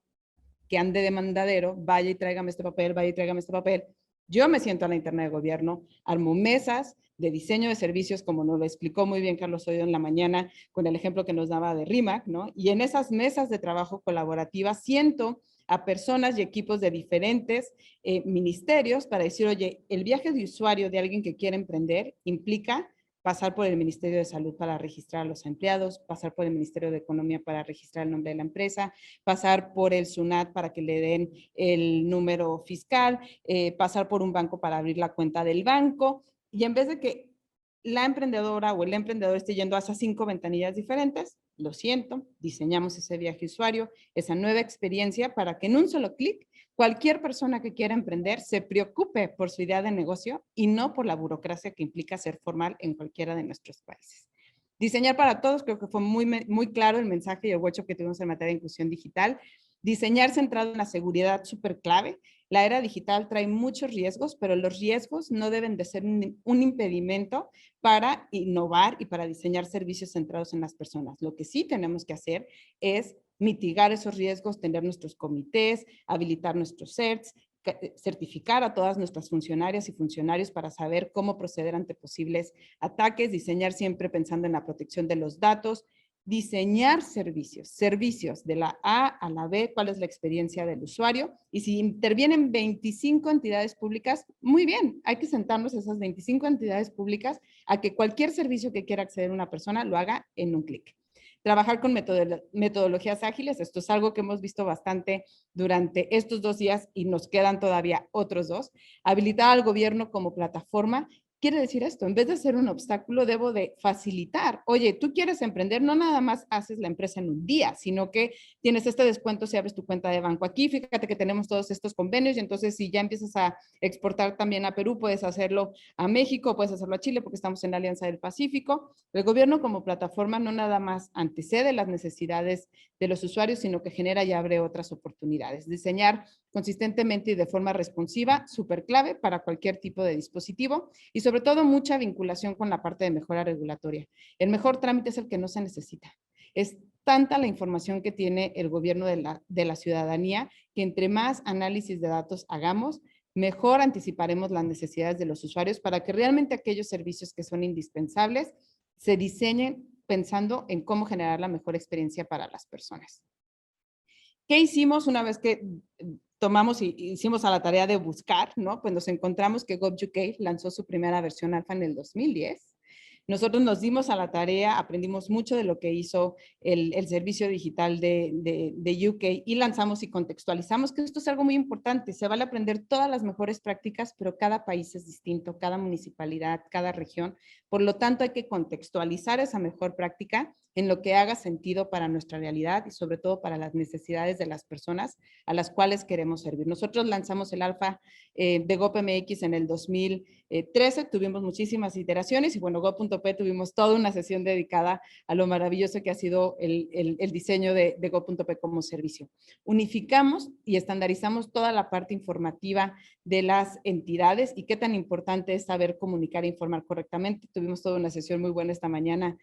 que ande de mandadero, vaya y tráigame este papel, vaya y tráigame este papel, yo me siento a la interna de gobierno, armo mesas de diseño de servicios, como nos lo explicó muy bien Carlos Oyo en la mañana, con el ejemplo que nos daba de RIMAC, ¿no? Y en esas mesas de trabajo colaborativas siento a personas y equipos de diferentes ministerios para decir, oye, el viaje de usuario de alguien que quiere emprender implica pasar por el Ministerio de Salud para registrar a los empleados, pasar por el Ministerio de Economía para registrar el nombre de la empresa, pasar por el SUNAT para que le den el número fiscal, pasar por un banco para abrir la cuenta del banco. Y en vez de que la emprendedora o el emprendedor esté yendo a esas 5 ventanillas diferentes, lo siento, diseñamos ese viaje usuario, esa nueva experiencia para que en un solo clic cualquier persona que quiera emprender se preocupe por su idea de negocio y no por la burocracia que implica ser formal en cualquiera de nuestros países. Diseñar para todos, creo que fue muy claro el mensaje y el workshop que tuvimos en materia de inclusión digital. Diseñar centrado en la seguridad, súper clave. La era digital trae muchos riesgos, pero los riesgos no deben de ser un impedimento para innovar y para diseñar servicios centrados en las personas. Lo que sí tenemos que hacer es mitigar esos riesgos, tener nuestros comités, habilitar nuestros CERTs, certificar a todas nuestras funcionarias y funcionarios para saber cómo proceder ante posibles ataques, diseñar siempre pensando en la protección de los datos, diseñar servicios de la A a la B, cuál es la experiencia del usuario, y si intervienen 25 entidades públicas, muy bien, hay que sentarnos esas 25 entidades públicas a que cualquier servicio que quiera acceder una persona lo haga en un clic. Trabajar con metodologías ágiles, esto es algo que hemos visto bastante durante estos 2 días y nos quedan todavía otros 2. Habilitar al gobierno como plataforma quiere decir esto, en vez de ser un obstáculo, debo de facilitar. Oye, tú quieres emprender, no nada más haces la empresa en un día, sino que tienes este descuento si abres tu cuenta de banco aquí, fíjate que tenemos todos estos convenios y entonces si ya empiezas a exportar también a Perú, puedes hacerlo a México, puedes hacerlo a Chile porque estamos en la Alianza del Pacífico. El gobierno como plataforma no nada más antecede las necesidades de los usuarios, sino que genera y abre otras oportunidades. Diseñar consistentemente y de forma responsiva, súper clave para cualquier tipo de dispositivo y sobre todo mucha vinculación con la parte de mejora regulatoria. El mejor trámite es el que no se necesita. Es tanta la información que tiene el gobierno de la ciudadanía que entre más análisis de datos hagamos, mejor anticiparemos las necesidades de los usuarios para que realmente aquellos servicios que son indispensables se diseñen pensando en cómo generar la mejor experiencia para las personas. ¿Qué hicimos una vez que tomamos y hicimos a la tarea de buscar, ¿no? Pues nos encontramos que Gov.uk lanzó su primera versión alfa en el 2010. Nosotros nos dimos a la tarea, aprendimos mucho de lo que hizo el servicio digital de UK y lanzamos y contextualizamos que esto es algo muy importante. Se vale aprender todas las mejores prácticas, pero cada país es distinto, cada municipalidad, cada región. Por lo tanto, hay que contextualizar esa mejor práctica en lo que haga sentido para nuestra realidad y sobre todo para las necesidades de las personas a las cuales queremos servir. Nosotros lanzamos el alfa de GovMX en el 2000, 13 tuvimos muchísimas iteraciones y bueno, Go.p tuvimos toda una sesión dedicada a lo maravilloso que ha sido el diseño de Go.p como servicio. Unificamos y estandarizamos toda la parte informativa de las entidades y qué tan importante es saber comunicar e informar correctamente. Tuvimos toda una sesión muy buena esta mañana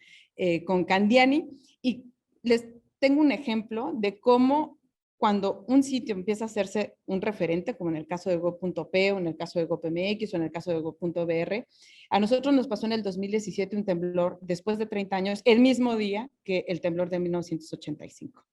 con Candiani y les tengo un ejemplo de cómo cuando un sitio empieza a hacerse un referente, como en el caso de Go.p o en el caso de GoPMX o en el caso de Go.br, a nosotros nos pasó en el 2017 un temblor después de 30 años, el mismo día que el temblor de 1985.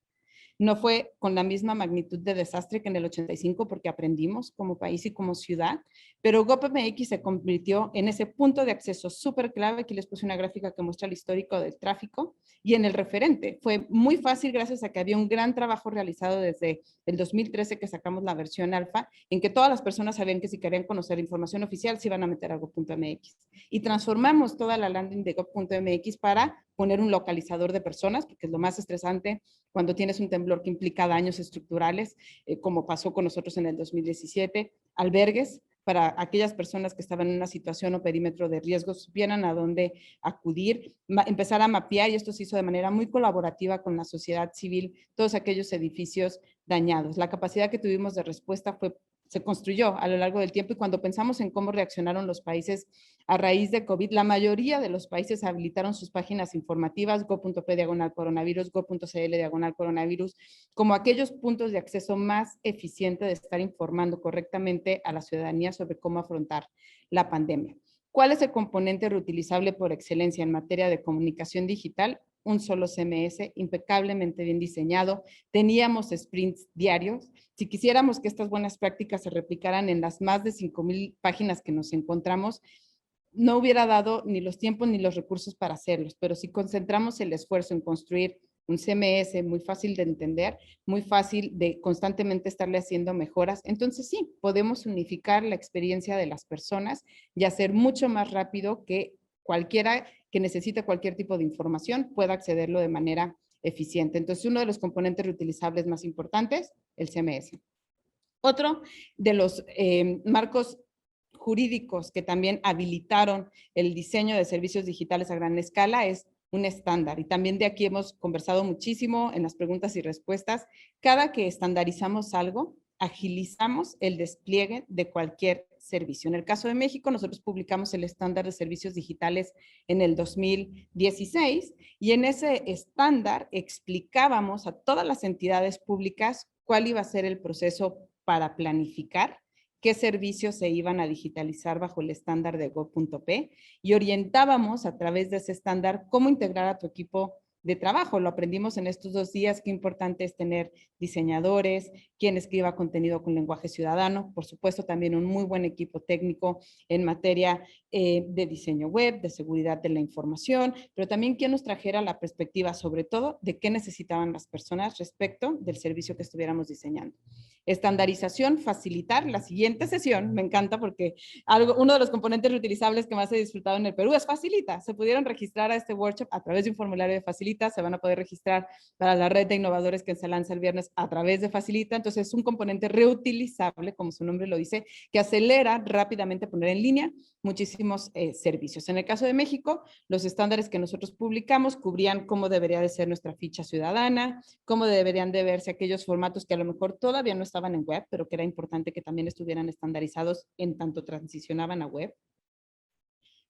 No fue con la misma magnitud de desastre que en el 85 porque aprendimos como país y como ciudad, pero GoPMX se convirtió en ese punto de acceso súper clave. Aquí les puse una gráfica que muestra el histórico del tráfico y en el referente. Fue muy fácil gracias a que había un gran trabajo realizado desde el 2013 que sacamos la versión alfa, en que todas las personas sabían que si querían conocer información oficial se iban a meter a Go.mx. Y transformamos toda la landing de Go.mx para poner un localizador de personas, porque es lo más estresante cuando tienes un temblor que implica daños estructurales, como pasó con nosotros en el 2017, albergues para aquellas personas que estaban en una situación o perímetro de riesgo, supieran a dónde acudir, empezar a mapear, y esto se hizo de manera muy colaborativa con la sociedad civil, todos aquellos edificios dañados. La capacidad que tuvimos de respuesta se construyó a lo largo del tiempo y cuando pensamos en cómo reaccionaron los países a raíz de COVID, la mayoría de los países habilitaron sus páginas informativas, go.p/coronavirus, go.cl/coronavirus, como aquellos puntos de acceso más eficientes de estar informando correctamente a la ciudadanía sobre cómo afrontar la pandemia. ¿Cuál es el componente reutilizable por excelencia en materia de comunicación digital? Un solo CMS impecablemente bien diseñado. Teníamos sprints diarios. Si quisiéramos que estas buenas prácticas se replicaran en las más de 5,000 páginas que nos encontramos, no hubiera dado ni los tiempos ni los recursos para hacerlos, pero si concentramos el esfuerzo en construir un CMS muy fácil de entender, muy fácil de constantemente estarle haciendo mejoras, entonces sí, podemos unificar la experiencia de las personas y hacer mucho más rápido que cualquiera que necesite cualquier tipo de información pueda accederlo de manera eficiente. Entonces, uno de los componentes reutilizables más importantes, el CMS. Otro de los marcos jurídicos que también habilitaron el diseño de servicios digitales a gran escala es un estándar. Y también de aquí hemos conversado muchísimo en las preguntas y respuestas. Cada que estandarizamos algo, agilizamos el despliegue de cualquier servicio. En el caso de México, nosotros publicamos el estándar de servicios digitales en el 2016 y en ese estándar explicábamos a todas las entidades públicas cuál iba a ser el proceso para planificar qué servicios se iban a digitalizar bajo el estándar de Go.p y orientábamos a través de ese estándar cómo integrar a tu equipo de trabajo. Lo aprendimos en estos 2 días, qué importante es tener diseñadores, quien escriba contenido con lenguaje ciudadano, por supuesto también un muy buen equipo técnico en materia de diseño web, de seguridad de la información, pero también quien nos trajera la perspectiva sobre todo de qué necesitaban las personas respecto del servicio que estuviéramos diseñando. Estandarización, facilitar. La siguiente sesión, me encanta porque uno de los componentes reutilizables que más he disfrutado en el Perú es Facilita. Se pudieron registrar a este workshop a través de un formulario de Facilita, se van a poder registrar para la red de innovadores que se lanza el viernes a través de Facilita. Entonces es un componente reutilizable, como su nombre lo dice, que acelera rápidamente poner en línea muchísimos servicios. En el caso de México, los estándares que nosotros publicamos cubrían cómo debería de ser nuestra ficha ciudadana, cómo deberían de verse aquellos formatos que a lo mejor todavía no estaban en web, pero que era importante que también estuvieran estandarizados en tanto transicionaban a web.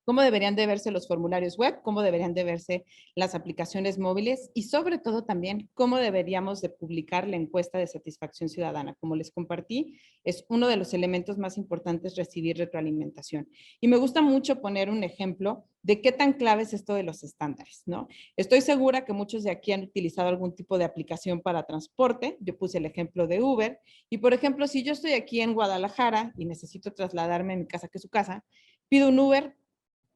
Cómo deberían de verse los formularios web, cómo deberían de verse las aplicaciones móviles y sobre todo también cómo deberíamos de publicar la encuesta de satisfacción ciudadana. Como les compartí, es uno de los elementos más importantes recibir retroalimentación. Y me gusta mucho poner un ejemplo de qué tan clave es esto de los estándares, ¿no? Estoy segura que muchos de aquí han utilizado algún tipo de aplicación para transporte. Yo puse el ejemplo de Uber. Y por ejemplo, si yo estoy aquí en Guadalajara y necesito trasladarme a mi casa, que es su casa, pido un Uber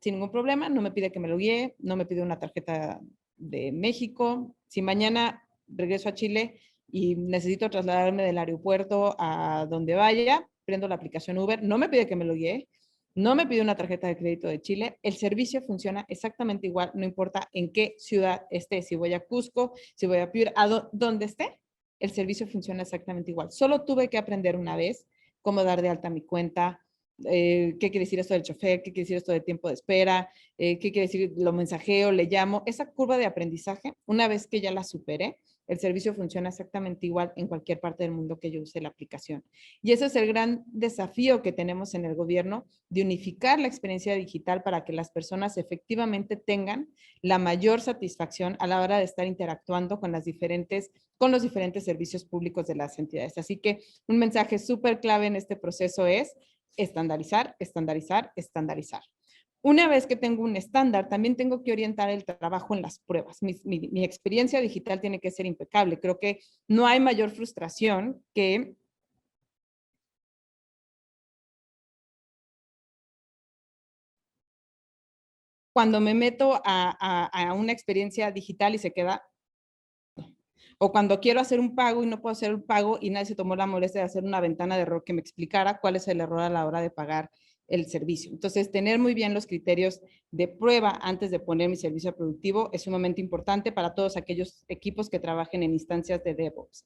sin ningún problema, no me pide que me lo guíe, no me pide una tarjeta de México. Si mañana regreso a Chile y necesito trasladarme del aeropuerto a donde vaya, prendo la aplicación Uber, no me pide que me lo guíe, no me pide una tarjeta de crédito de Chile, el servicio funciona exactamente igual, no importa en qué ciudad esté, si voy a Cusco, si voy a Piura, donde esté, el servicio funciona exactamente igual. Solo tuve que aprender una vez cómo dar de alta mi cuenta, ¿qué quiere decir esto del chofer? ¿Qué quiere decir esto de tiempo de espera? ¿Qué quiere decir lo mensajeo? ¿Le llamo? Esa curva de aprendizaje, una vez que ya la superé, el servicio funciona exactamente igual en cualquier parte del mundo que yo use la aplicación. Y ese es el gran desafío que tenemos en el gobierno, de unificar la experiencia digital para que las personas efectivamente tengan la mayor satisfacción a la hora de estar interactuando con los diferentes servicios públicos de las entidades. Así que un mensaje súper clave en este proceso es estandarizar, estandarizar, estandarizar. Una vez que tengo un estándar, también tengo que orientar el trabajo en las pruebas. Mi experiencia digital tiene que ser impecable. Creo que no hay mayor frustración que cuando me meto a una experiencia digital y se queda, o cuando quiero hacer un pago y no puedo hacer un pago y nadie se tomó la molestia de hacer una ventana de error que me explicara cuál es el error a la hora de pagar el servicio. Entonces, tener muy bien los criterios de prueba antes de poner mi servicio productivo es sumamente importante para todos aquellos equipos que trabajen en instancias de DevOps.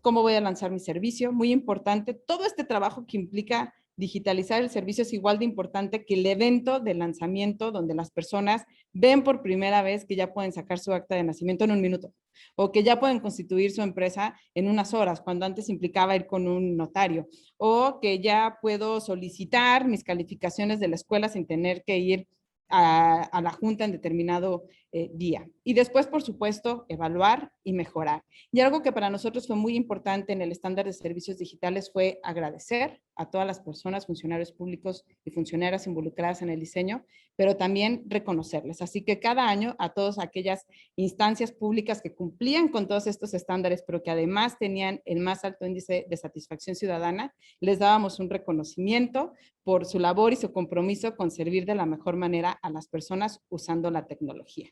¿Cómo voy a lanzar mi servicio? Muy importante. Todo este trabajo que implica digitalizar el servicio es igual de importante que el evento de lanzamiento donde las personas ven por primera vez que ya pueden sacar su acta de nacimiento en un minuto o que ya pueden constituir su empresa en unas horas, cuando antes implicaba ir con un notario, o que ya puedo solicitar mis calificaciones de la escuela sin tener que ir a la junta en determinado día. Y después, por supuesto, evaluar y mejorar. Y algo que para nosotros fue muy importante en el estándar de servicios digitales fue agradecer a todas las personas, funcionarios públicos y funcionarias involucradas en el diseño, pero también reconocerles. Así que cada año a todas aquellas instancias públicas que cumplían con todos estos estándares, pero que además tenían el más alto índice de satisfacción ciudadana, les dábamos un reconocimiento por su labor y su compromiso con servir de la mejor manera a las personas usando la tecnología.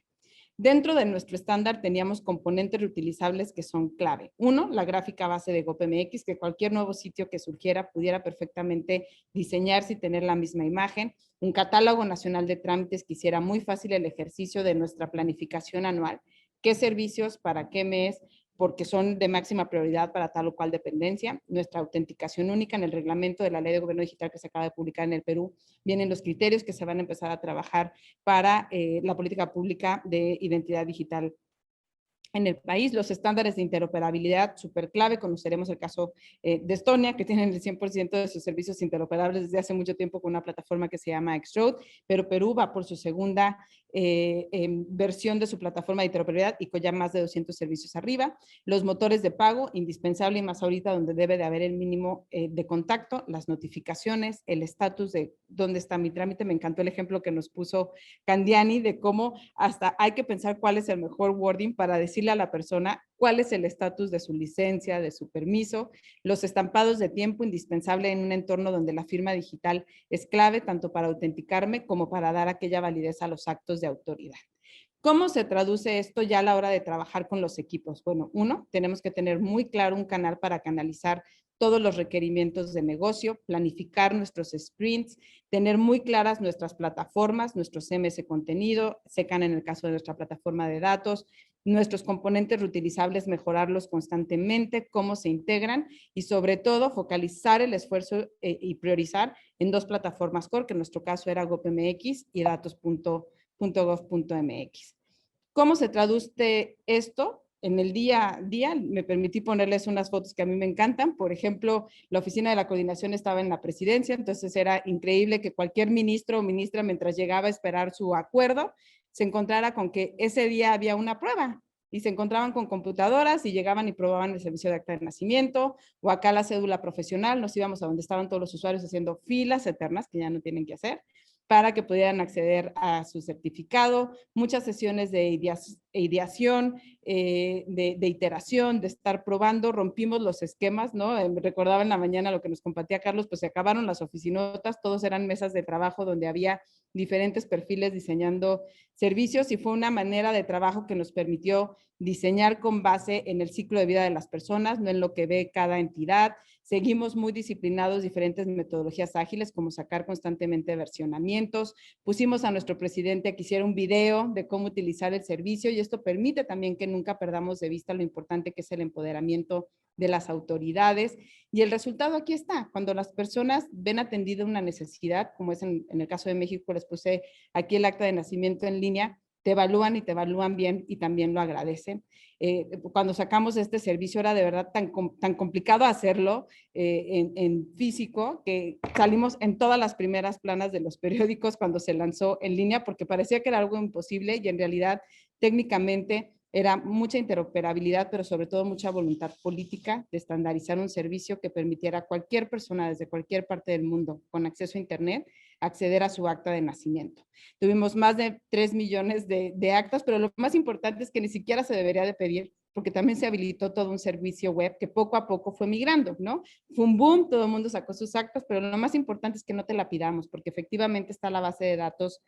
Dentro de nuestro estándar teníamos componentes reutilizables que son clave. Uno, la gráfica base de GoPMX, que cualquier nuevo sitio que surgiera pudiera perfectamente diseñarse y tener la misma imagen. Un catálogo nacional de trámites que hiciera muy fácil el ejercicio de nuestra planificación anual. ¿Qué servicios, para qué mes? Porque son de máxima prioridad para tal o cual dependencia. Nuestra autenticación única en el reglamento de la Ley de Gobierno Digital que se acaba de publicar en el Perú. Vienen los criterios que se van a empezar a trabajar para la política pública de identidad digital en el país. Los estándares de interoperabilidad, súper clave. Conoceremos el caso de Estonia, que tienen el 100% de sus servicios interoperables desde hace mucho tiempo con una plataforma que se llama Xroad, pero Perú va por su segunda versión de su plataforma de interoperabilidad y con ya más de 200 servicios arriba. Los motores de pago, indispensable y más ahorita donde debe de haber el mínimo de contacto, las notificaciones, el estatus de dónde está mi trámite. Me encantó el ejemplo que nos puso Candiani de cómo hasta hay que pensar cuál es el mejor wording para decirle a la persona cuál es el estatus de su licencia, de su permiso, los estampados de tiempo, indispensable en un entorno donde la firma digital es clave tanto para autenticarme como para dar aquella validez a los actos de autoridad. ¿Cómo se traduce esto ya a la hora de trabajar con los equipos? Bueno, uno, tenemos que tener muy claro un canal para canalizar todos los requerimientos de negocio, planificar nuestros sprints, tener muy claras nuestras plataformas, nuestros CMS contenido, SECAN en el caso de nuestra plataforma de datos, nuestros componentes reutilizables, mejorarlos constantemente, cómo se integran y sobre todo focalizar el esfuerzo y priorizar en dos plataformas core, que en nuestro caso era GoPMX y datos.gov.mx. ¿Cómo se traduce esto? En el día a día me permití ponerles unas fotos que a mí me encantan. Por ejemplo, la oficina de la coordinación estaba en la presidencia, entonces era increíble que cualquier ministro o ministra, mientras llegaba a esperar su acuerdo, se encontrara con que ese día había una prueba y se encontraban con computadoras y llegaban y probaban el servicio de acta de nacimiento o acá la cédula profesional. Nos íbamos a donde estaban todos los usuarios haciendo filas eternas que ya no tienen que hacer para que pudieran acceder a su certificado, muchas sesiones de ideación, de iteración, de estar probando, rompimos los esquemas, ¿no? Recordaba en la mañana lo que nos compartía Carlos, pues se acabaron las oficinotas, todos eran mesas de trabajo donde había diferentes perfiles diseñando servicios y fue una manera de trabajo que nos permitió diseñar con base en el ciclo de vida de las personas, no en lo que ve cada entidad, seguimos muy disciplinados diferentes metodologías ágiles, como sacar constantemente versionamientos. Pusimos a nuestro presidente a que hiciera un video de cómo utilizar el servicio y esto permite también que nunca perdamos de vista lo importante que es el empoderamiento de las autoridades. Y el resultado aquí está, cuando las personas ven atendida una necesidad, como es en el caso de México, les puse aquí el acta de nacimiento en línea, te evalúan y te evalúan bien y también lo agradecen. Cuando sacamos este servicio era de verdad tan complicado hacerlo en físico que salimos en todas las primeras planas de los periódicos cuando se lanzó en línea porque parecía que era algo imposible y en realidad técnicamente era mucha interoperabilidad, pero sobre todo mucha voluntad política de estandarizar un servicio que permitiera a cualquier persona desde cualquier parte del mundo con acceso a Internet acceder a su acta de nacimiento. Tuvimos más de 3 millones de actas, pero lo más importante es que ni siquiera se debería de pedir, porque también se habilitó todo un servicio web que poco a poco fue migrando, ¿no? Fue un boom, todo el mundo sacó sus actas, pero lo más importante es que no te la pidamos, porque efectivamente está la base de datos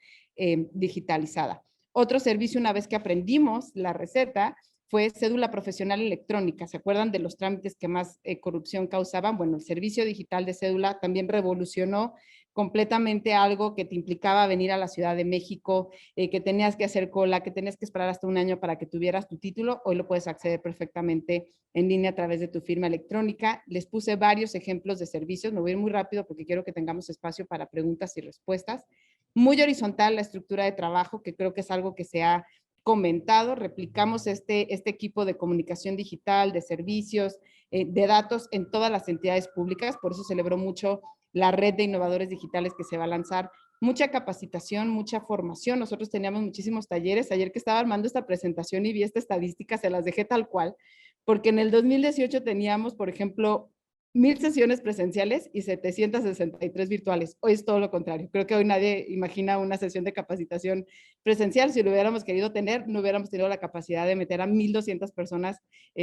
digitalizada. Otro servicio, una vez que aprendimos la receta, fue cédula profesional electrónica. ¿Se acuerdan de los trámites que más corrupción causaban? Bueno, el servicio digital de cédula también revolucionó completamente algo que te implicaba venir a la Ciudad de México, que tenías que hacer cola, que tenías que esperar hasta un año para que tuvieras tu título. Hoy lo puedes acceder perfectamente en línea a través de tu firma electrónica. Les puse varios ejemplos de servicios. Me voy a ir muy rápido porque quiero que tengamos espacio para preguntas y respuestas. Muy horizontal la estructura de trabajo, que creo que es algo que se ha comentado. Replicamos este equipo de comunicación digital, de servicios, de datos en todas las entidades públicas. Por eso celebró mucho la red de innovadores digitales que se va a lanzar. Mucha capacitación, mucha formación. Nosotros teníamos muchísimos talleres. Ayer que estaba armando esta presentación y vi esta estadística, se las dejé tal cual, porque en el 2018 teníamos, por ejemplo, 1000 sesiones presenciales y 763 virtuales. Hoy es todo lo contrario. Creo que hoy nadie imagina una sesión de capacitación presencial. Si lo hubiéramos querido tener, no hubiéramos tenido la capacidad de meter a 1200 personas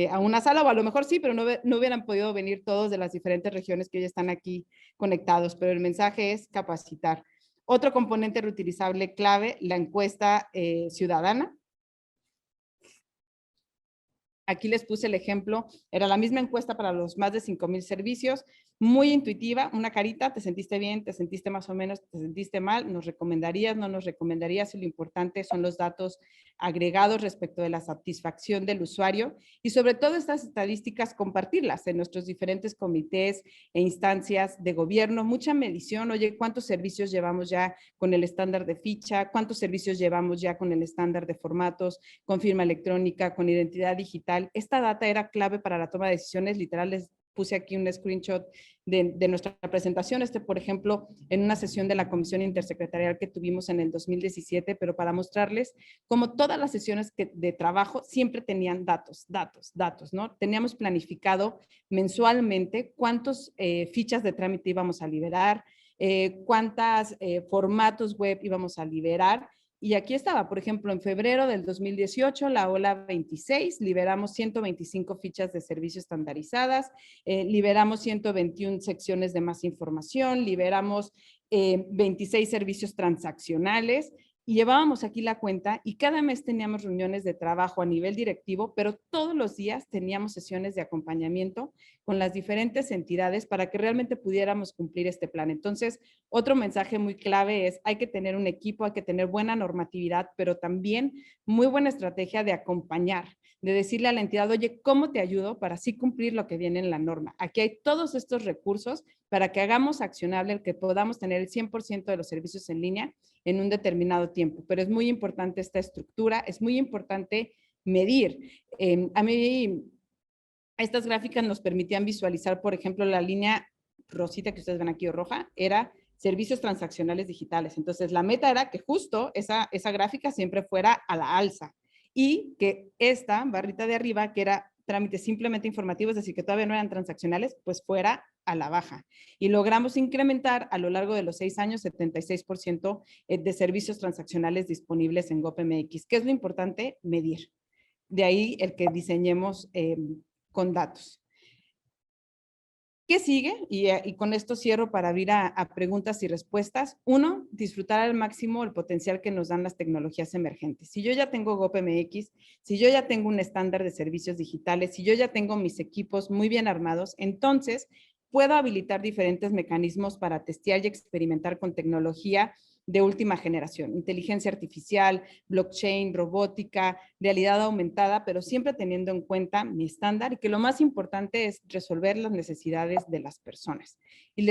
a una sala, o a lo mejor sí, pero no hubieran podido venir todos de las diferentes regiones que hoy están aquí conectados. Pero el mensaje es capacitar. Otro componente reutilizable clave, la encuesta ciudadana. Aquí les puse el ejemplo, era la misma encuesta para los más de 5,000 servicios, muy intuitiva, una carita, te sentiste bien, te sentiste más o menos, te sentiste mal, nos recomendarías, no nos recomendarías, y lo importante son los datos agregados respecto de la satisfacción del usuario y sobre todo estas estadísticas compartirlas en nuestros diferentes comités e instancias de gobierno, mucha medición, oye, ¿cuántos servicios llevamos ya con el estándar de ficha? ¿Cuántos servicios llevamos ya con el estándar de formatos, con firma electrónica, con identidad digital? Esta data era clave para la toma de decisiones, literal les puse aquí un screenshot de nuestra presentación, por ejemplo, en una sesión de la Comisión Intersecretarial que tuvimos en el 2017, pero para mostrarles cómo todas las sesiones de trabajo siempre tenían datos, ¿no? Teníamos planificado mensualmente cuántos fichas de trámite íbamos a liberar, cuántos formatos web íbamos a liberar. Y aquí estaba, por ejemplo, en febrero del 2018, la ola 26, liberamos 125 fichas de servicio estandarizadas, liberamos 121 secciones de más información, liberamos 26 servicios transaccionales y llevábamos aquí la cuenta y cada mes teníamos reuniones de trabajo a nivel directivo, pero todos los días teníamos sesiones de acompañamiento con las diferentes entidades para que realmente pudiéramos cumplir este plan. Entonces, otro mensaje muy clave es hay que tener un equipo, hay que tener buena normatividad, pero también muy buena estrategia de acompañar, de decirle a la entidad, oye, ¿cómo te ayudo para así cumplir lo que viene en la norma? Aquí hay todos estos recursos para que hagamos accionable el que podamos tener el 100% de los servicios en línea en un determinado tiempo. Pero es muy importante esta estructura, es muy importante medir. A mí, estas gráficas nos permitían visualizar, por ejemplo, la línea rosita que ustedes ven aquí o roja, era servicios transaccionales digitales. Entonces, la meta era que justo esa gráfica siempre fuera a la alza y que esta barrita de arriba, que era trámites simplemente informativos, es decir, que todavía no eran transaccionales, pues fuera a la baja. Y logramos incrementar a lo largo de los 6 años 76% de servicios transaccionales disponibles en GovMX. ¿Qué es lo importante? Medir. De ahí el que diseñemos con datos. ¿Qué sigue? Y con esto cierro para abrir a preguntas y respuestas. Uno, disfrutar al máximo el potencial que nos dan las tecnologías emergentes. Si yo ya tengo GovMX, si yo ya tengo un estándar de servicios digitales, si yo ya tengo mis equipos muy bien armados, entonces puedo habilitar diferentes mecanismos para testear y experimentar con tecnología de última generación, inteligencia artificial, blockchain, robótica, realidad aumentada, pero siempre teniendo en cuenta mi estándar y que lo más importante es resolver las necesidades de las personas. Y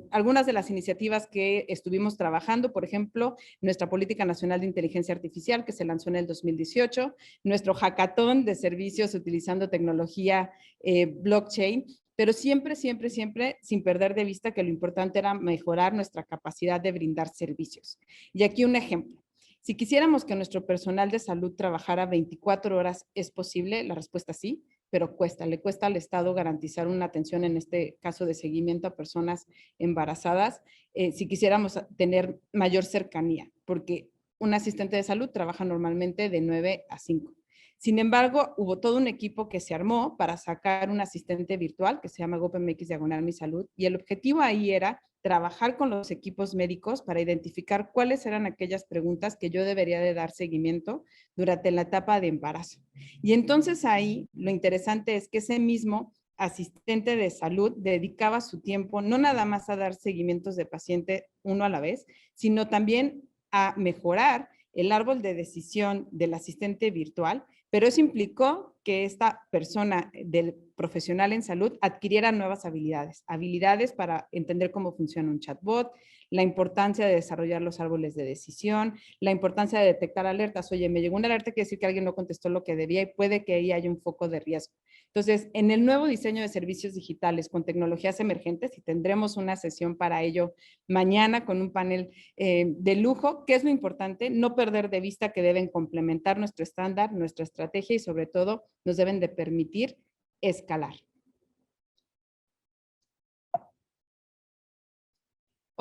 algunas de las iniciativas que estuvimos trabajando, por ejemplo, nuestra Política Nacional de Inteligencia Artificial, que se lanzó en el 2018, nuestro hackathon de servicios utilizando tecnología blockchain, pero siempre, siempre, siempre sin perder de vista que lo importante era mejorar nuestra capacidad de brindar servicios. Y aquí un ejemplo. Si quisiéramos que nuestro personal de salud trabajara 24 horas, ¿es posible? La respuesta sí, pero le cuesta al Estado garantizar una atención, en este caso de seguimiento a personas embarazadas, si quisiéramos tener mayor cercanía, porque un asistente de salud trabaja normalmente de 9 a 5. Sin embargo, hubo todo un equipo que se armó para sacar un asistente virtual que se llama GoPMX/Mi Salud, y el objetivo ahí era trabajar con los equipos médicos para identificar cuáles eran aquellas preguntas que yo debería de dar seguimiento durante la etapa de embarazo. Y entonces ahí lo interesante es que ese mismo asistente de salud dedicaba su tiempo no nada más a dar seguimientos de paciente uno a la vez, sino también a mejorar el árbol de decisión del asistente virtual, pero eso implicó que esta persona del profesional en salud adquiriera nuevas habilidades, habilidades para entender cómo funciona un chatbot, la importancia de desarrollar los árboles de decisión, la importancia de detectar alertas. Oye, me llegó una alerta, quiere decir que alguien no contestó lo que debía y puede que ahí haya un foco de riesgo. Entonces, en el nuevo diseño de servicios digitales con tecnologías emergentes, y tendremos una sesión para ello mañana con un panel de lujo, ¿qué es lo importante? No perder de vista que deben complementar nuestro estándar, nuestra estrategia y sobre todo nos deben de permitir escalar.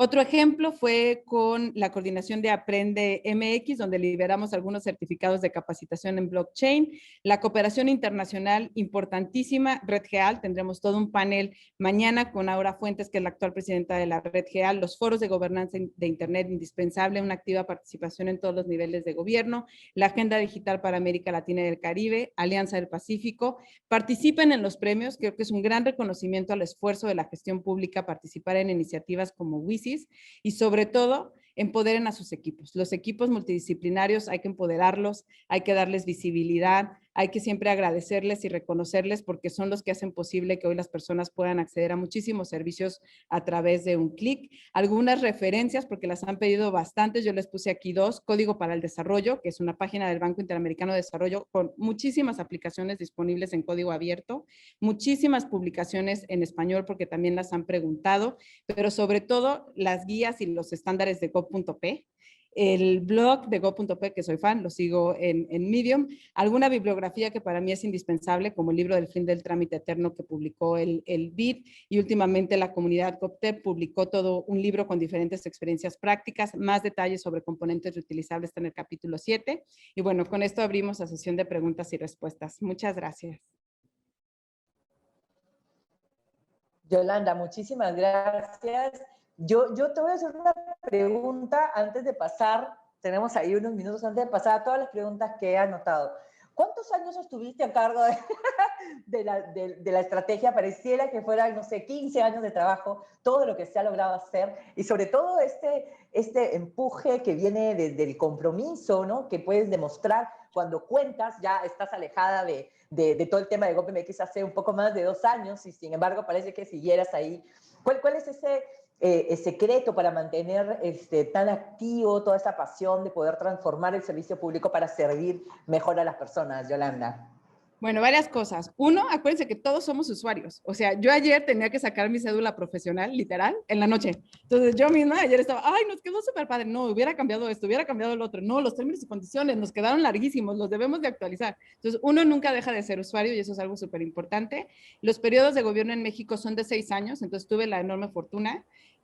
Otro ejemplo fue con la coordinación de Aprende MX, donde liberamos algunos certificados de capacitación en blockchain. La cooperación internacional importantísima, Red GEAL, tendremos todo un panel mañana con Aura Fuentes, que es la actual presidenta de la Red GEAL, los foros de gobernanza de Internet, indispensable, una activa participación en todos los niveles de gobierno, la Agenda Digital para América Latina y el Caribe, Alianza del Pacífico. Participen en los premios, creo que es un gran reconocimiento al esfuerzo de la gestión pública participar en iniciativas como WISIS, y sobre todo empoderen a sus equipos. Los equipos multidisciplinarios hay que empoderarlos, hay que darles visibilidad, hay que siempre agradecerles y reconocerles porque son los que hacen posible que hoy las personas puedan acceder a muchísimos servicios a través de un clic. Algunas referencias, porque las han pedido bastantes, yo les puse aquí dos: Código para el Desarrollo, que es una página del Banco Interamericano de Desarrollo con muchísimas aplicaciones disponibles en código abierto, muchísimas publicaciones en español porque también las han preguntado, pero sobre todo las guías y los estándares de Go.p, el blog de Go.p, que soy fan, lo sigo en Medium, alguna bibliografía que para mí es indispensable, como el libro del fin del trámite eterno que publicó el BID, y últimamente la comunidad GovTech publicó todo un libro con diferentes experiencias prácticas, más detalles sobre componentes reutilizables está en el capítulo 7, y bueno, con esto abrimos la sesión de preguntas y respuestas. Muchas gracias. Yolanda, muchísimas gracias. Yo te voy a hacer una pregunta antes de pasar, tenemos ahí unos minutos antes de pasar a todas las preguntas que he anotado. ¿Cuántos años estuviste a cargo de la estrategia? Pareciera que fueran, no sé, 15 años de trabajo, todo lo que se ha logrado hacer y sobre todo este empuje que viene desde el compromiso, ¿no? Que puedes demostrar cuando cuentas, ya estás alejada de todo el tema de GoPMX hace un poco más de 2 años y sin embargo parece que siguieras ahí. ¿Cuál es ese secreto para mantener tan activo toda esa pasión de poder transformar el servicio público para servir mejor a las personas, Yolanda? Bueno, varias cosas. Uno, acuérdense que todos somos usuarios. O sea, yo ayer tenía que sacar mi cédula profesional, literal, en la noche. Entonces yo misma ayer estaba, ay, nos quedó súper padre. No, hubiera cambiado esto, hubiera cambiado el otro. No, los términos y condiciones nos quedaron larguísimos, los debemos de actualizar. Entonces uno nunca deja de ser usuario y eso es algo súper importante. Los periodos de gobierno en México son de 6 años, entonces tuve la enorme fortuna,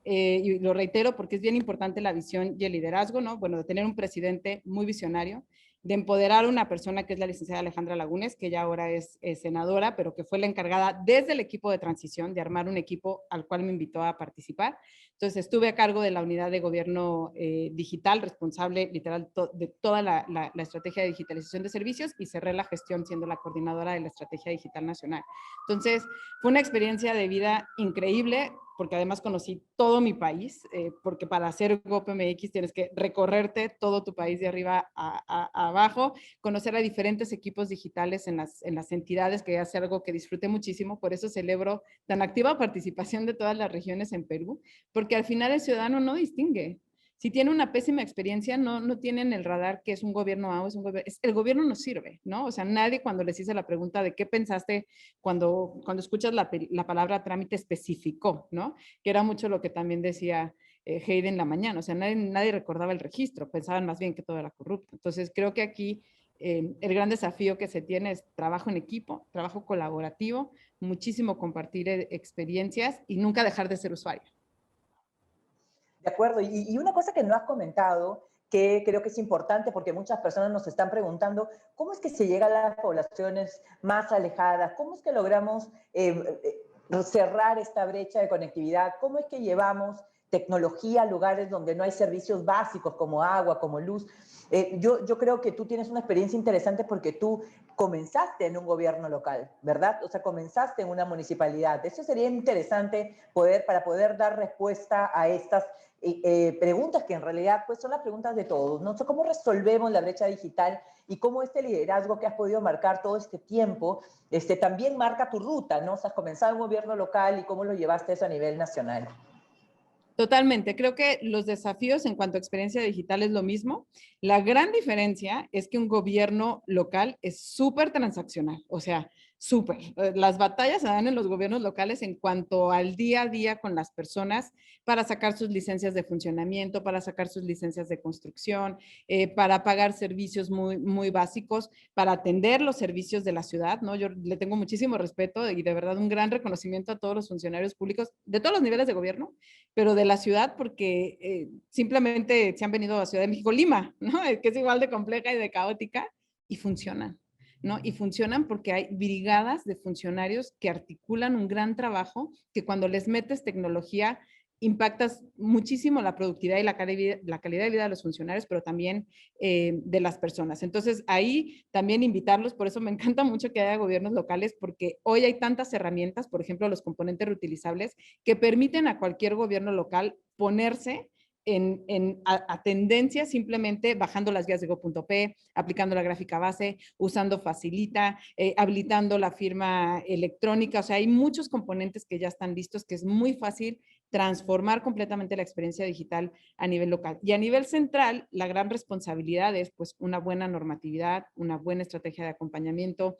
y lo reitero porque es bien importante la visión y el liderazgo, ¿no? Bueno, de tener un presidente muy visionario. de empoderar a una persona que es la licenciada Alejandra Lagunes, que ya ahora es senadora, pero que fue la encargada desde el equipo de transición de armar un equipo al cual me invitó a participar. Entonces estuve a cargo de la unidad de gobierno digital, responsable literal de toda la estrategia de digitalización de servicios, y cerré la gestión siendo la coordinadora de la estrategia digital nacional. Entonces fue una experiencia de vida increíble, porque además conocí todo mi país, porque para hacer GovMX tienes que recorrerte todo tu país de arriba a abajo, conocer a diferentes equipos digitales en las entidades, que hace algo que disfruté muchísimo. Por eso celebro tan activa participación de todas las regiones en Perú, porque al final el ciudadano no distingue. Si tiene una pésima experiencia, no tienen el radar que es un gobierno A o es un gobierno. El gobierno no sirve, ¿no? O sea, nadie, cuando les hice la pregunta de qué pensaste cuando escuchas la palabra trámite, especificó, ¿no? Que era mucho lo que también decía Heide en la mañana. O sea, nadie recordaba el registro, pensaban más bien que todo era corrupto. Entonces, creo que aquí el gran desafío que se tiene es trabajo en equipo, trabajo colaborativo, muchísimo compartir experiencias y nunca dejar de ser usuario. De acuerdo, y una cosa que no has comentado, que creo que es importante porque muchas personas nos están preguntando, ¿cómo es que se llega a las poblaciones más alejadas? ¿Cómo es que logramos cerrar esta brecha de conectividad? ¿Cómo es que llevamos tecnología a lugares donde no hay servicios básicos como agua, como luz? Yo creo que tú tienes una experiencia interesante porque tú comenzaste en un gobierno local, ¿verdad? O sea, comenzaste en una municipalidad. Eso sería interesante para poder dar respuesta a estas preguntas que en realidad pues son las preguntas de todos, ¿no? O sea, ¿cómo resolvemos la brecha digital y cómo este liderazgo que has podido marcar todo este tiempo también marca tu ruta, ¿no? O sea, has comenzado en un gobierno local y cómo lo llevaste eso a nivel nacional. Totalmente. Creo que los desafíos en cuanto a experiencia digital es lo mismo. La gran diferencia es que un gobierno local es súper transaccional, o sea, súper. Las batallas se dan en los gobiernos locales en cuanto al día a día con las personas para sacar sus licencias de funcionamiento, para sacar sus licencias de construcción, para pagar servicios muy básicos, para atender los servicios de la ciudad, ¿no? Yo le tengo muchísimo respeto y de verdad un gran reconocimiento a todos los funcionarios públicos de todos los niveles de gobierno, pero de la ciudad, porque simplemente se han venido a Ciudad de México, Lima, ¿no? Que es igual de compleja y de caótica, y funcionan, ¿no? Y funcionan porque hay brigadas de funcionarios que articulan un gran trabajo, que cuando les metes tecnología impactas muchísimo la productividad y la calidad de vida de los funcionarios, pero también de las personas. Entonces, ahí también invitarlos, por eso me encanta mucho que haya gobiernos locales, porque hoy hay tantas herramientas, por ejemplo, los componentes reutilizables, que permiten a cualquier gobierno local ponerse a tendencia, simplemente bajando las guías de go.p, aplicando la gráfica base, usando Facilita, habilitando la firma electrónica. O sea, hay muchos componentes que ya están listos, que es muy fácil transformar completamente la experiencia digital a nivel local. Y a nivel central, la gran responsabilidad es pues una buena normatividad, una buena estrategia de acompañamiento,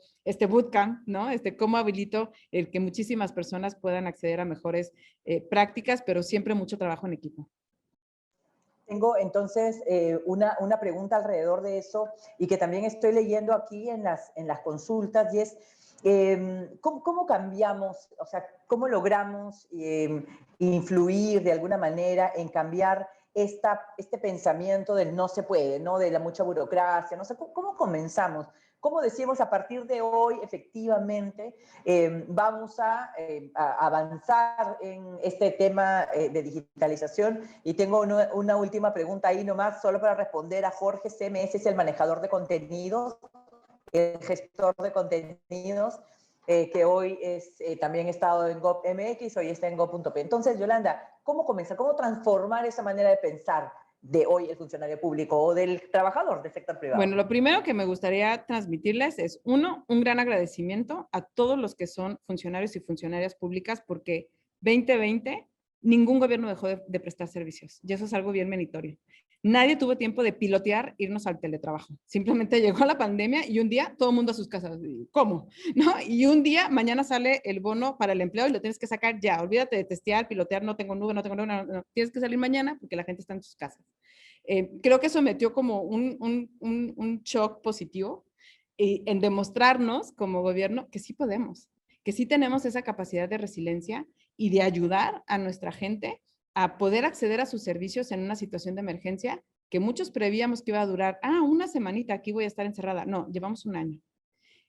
bootcamp, ¿no? Cómo habilito el que muchísimas personas puedan acceder a mejores prácticas, pero siempre mucho trabajo en equipo. Tengo entonces una pregunta alrededor de eso y que también estoy leyendo aquí en las consultas, y es ¿cómo cambiamos, o sea, cómo logramos influir de alguna manera en cambiar este pensamiento del no se puede, ¿no? De la mucha burocracia, no sé, ¿cómo comenzamos? ¿Cómo decimos a partir de hoy efectivamente vamos a avanzar en este tema de digitalización? Y tengo una última pregunta ahí nomás, solo para responder a Jorge CMS, es el manejador de contenidos, el gestor de contenidos, que hoy también ha estado en GovMX, hoy está en Gov.p. Entonces, Yolanda, ¿cómo comenzar? ¿Cómo transformar esa manera de pensar de hoy el funcionario público o del trabajador del sector privado? Bueno, lo primero que me gustaría transmitirles es, uno, un gran agradecimiento a todos los que son funcionarios y funcionarias públicas, porque 2020 ningún gobierno dejó de prestar servicios, y eso es algo bien meritorio. Nadie tuvo tiempo de pilotear irnos al teletrabajo. Simplemente llegó la pandemia y un día todo el mundo a sus casas. ¿Cómo? ¿No? Y un día, mañana sale el bono para el empleo y lo tienes que sacar ya. Olvídate de testear, pilotear, no tengo nube, no. Tienes que salir mañana porque la gente está en sus casas. Creo que eso metió como un shock positivo en demostrarnos como gobierno que sí podemos, que sí tenemos esa capacidad de resiliencia y de ayudar a nuestra gente a poder acceder a sus servicios en una situación de emergencia que muchos prevíamos que iba a durar, una semanita, aquí voy a estar encerrada. No, llevamos un año.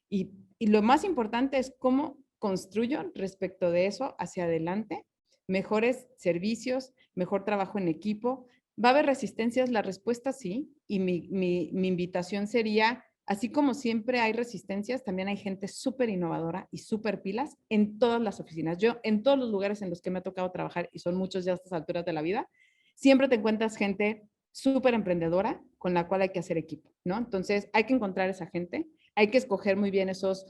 Y lo más importante es cómo construyo respecto de eso hacia adelante mejores servicios, mejor trabajo en equipo. ¿Va a haber resistencias? La respuesta sí. Y mi invitación sería, así como siempre hay resistencias, también hay gente súper innovadora y súper pilas en todas las oficinas. Yo, en todos los lugares en los que me ha tocado trabajar, y son muchos ya a estas alturas de la vida, siempre te encuentras gente súper emprendedora con la cual hay que hacer equipo, ¿no? Entonces, hay que encontrar esa gente, hay que escoger muy bien esas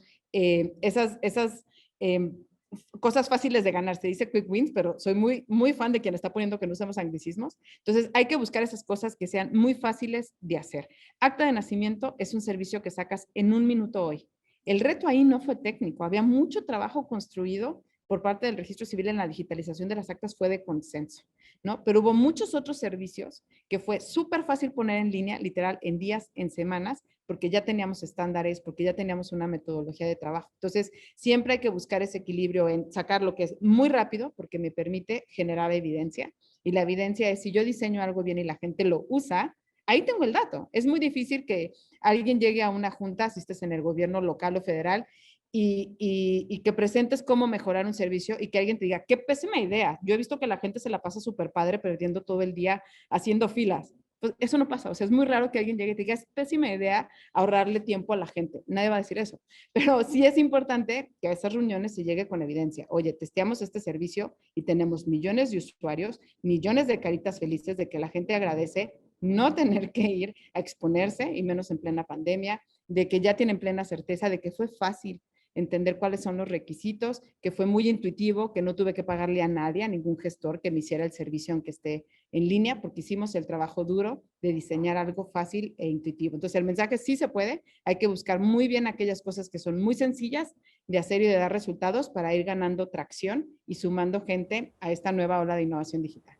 cosas fáciles de ganar. Se dice quick wins, pero soy muy fan de quien está poniendo que no usemos anglicismos. Entonces, hay que buscar esas cosas que sean muy fáciles de hacer. Acta de nacimiento es un servicio que sacas en un minuto hoy. El reto ahí no fue técnico, había mucho trabajo construido por parte del registro civil en la digitalización de las actas, fue de consenso, ¿no? Pero hubo muchos otros servicios que fue súper fácil poner en línea, literal, en días, en semanas, porque ya teníamos estándares, porque ya teníamos una metodología de trabajo. Entonces, siempre hay que buscar ese equilibrio en sacar lo que es muy rápido, porque me permite generar evidencia. Y la evidencia es, si yo diseño algo bien y la gente lo usa, ahí tengo el dato. Es muy difícil que alguien llegue a una junta, si estés en el gobierno local o federal, y que presentes cómo mejorar un servicio y que alguien te diga, qué pésima idea. Yo he visto que la gente se la pasa súper padre perdiendo todo el día haciendo filas. Pues eso no pasa, o sea, es muy raro que alguien llegue y te diga, es pésima idea ahorrarle tiempo a la gente. Nadie va a decir eso, pero sí es importante que a esas reuniones se llegue con evidencia. Oye, testeamos este servicio y tenemos millones de usuarios, millones de caritas felices de que la gente agradece no tener que ir a exponerse, y menos en plena pandemia, de que ya tienen plena certeza de que fue fácil entender cuáles son los requisitos, que fue muy intuitivo, que no tuve que pagarle a nadie, a ningún gestor que me hiciera el servicio aunque esté en línea, porque hicimos el trabajo duro de diseñar algo fácil e intuitivo. Entonces, el mensaje sí se puede, hay que buscar muy bien aquellas cosas que son muy sencillas de hacer y de dar resultados para ir ganando tracción y sumando gente a esta nueva ola de innovación digital.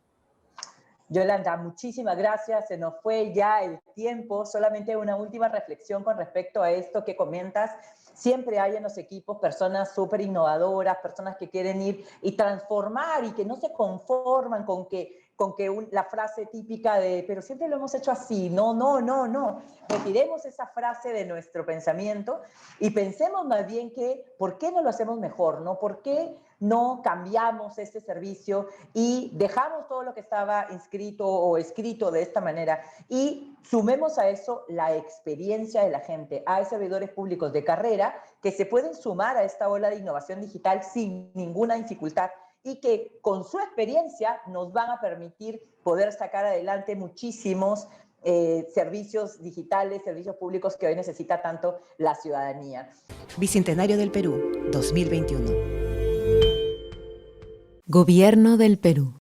Yolanda, muchísimas gracias. Se nos fue ya el tiempo. Solamente una última reflexión con respecto a esto que comentas. Siempre hay en los equipos personas súper innovadoras, personas que quieren ir y transformar y que no se conforman con que la frase típica de, pero siempre lo hemos hecho así. No, no, no, no. Retiremos esa frase de nuestro pensamiento y pensemos más bien que, ¿por qué no lo hacemos mejor? ¿No? ¿Por qué no cambiamos este servicio y dejamos todo lo que estaba inscrito o escrito de esta manera y sumemos a eso la experiencia de la gente? Hay servidores públicos de carrera que se pueden sumar a esta ola de innovación digital sin ninguna dificultad y que con su experiencia nos van a permitir poder sacar adelante muchísimos servicios digitales, servicios públicos que hoy necesita tanto la ciudadanía. Bicentenario del Perú, 2021. Gobierno del Perú.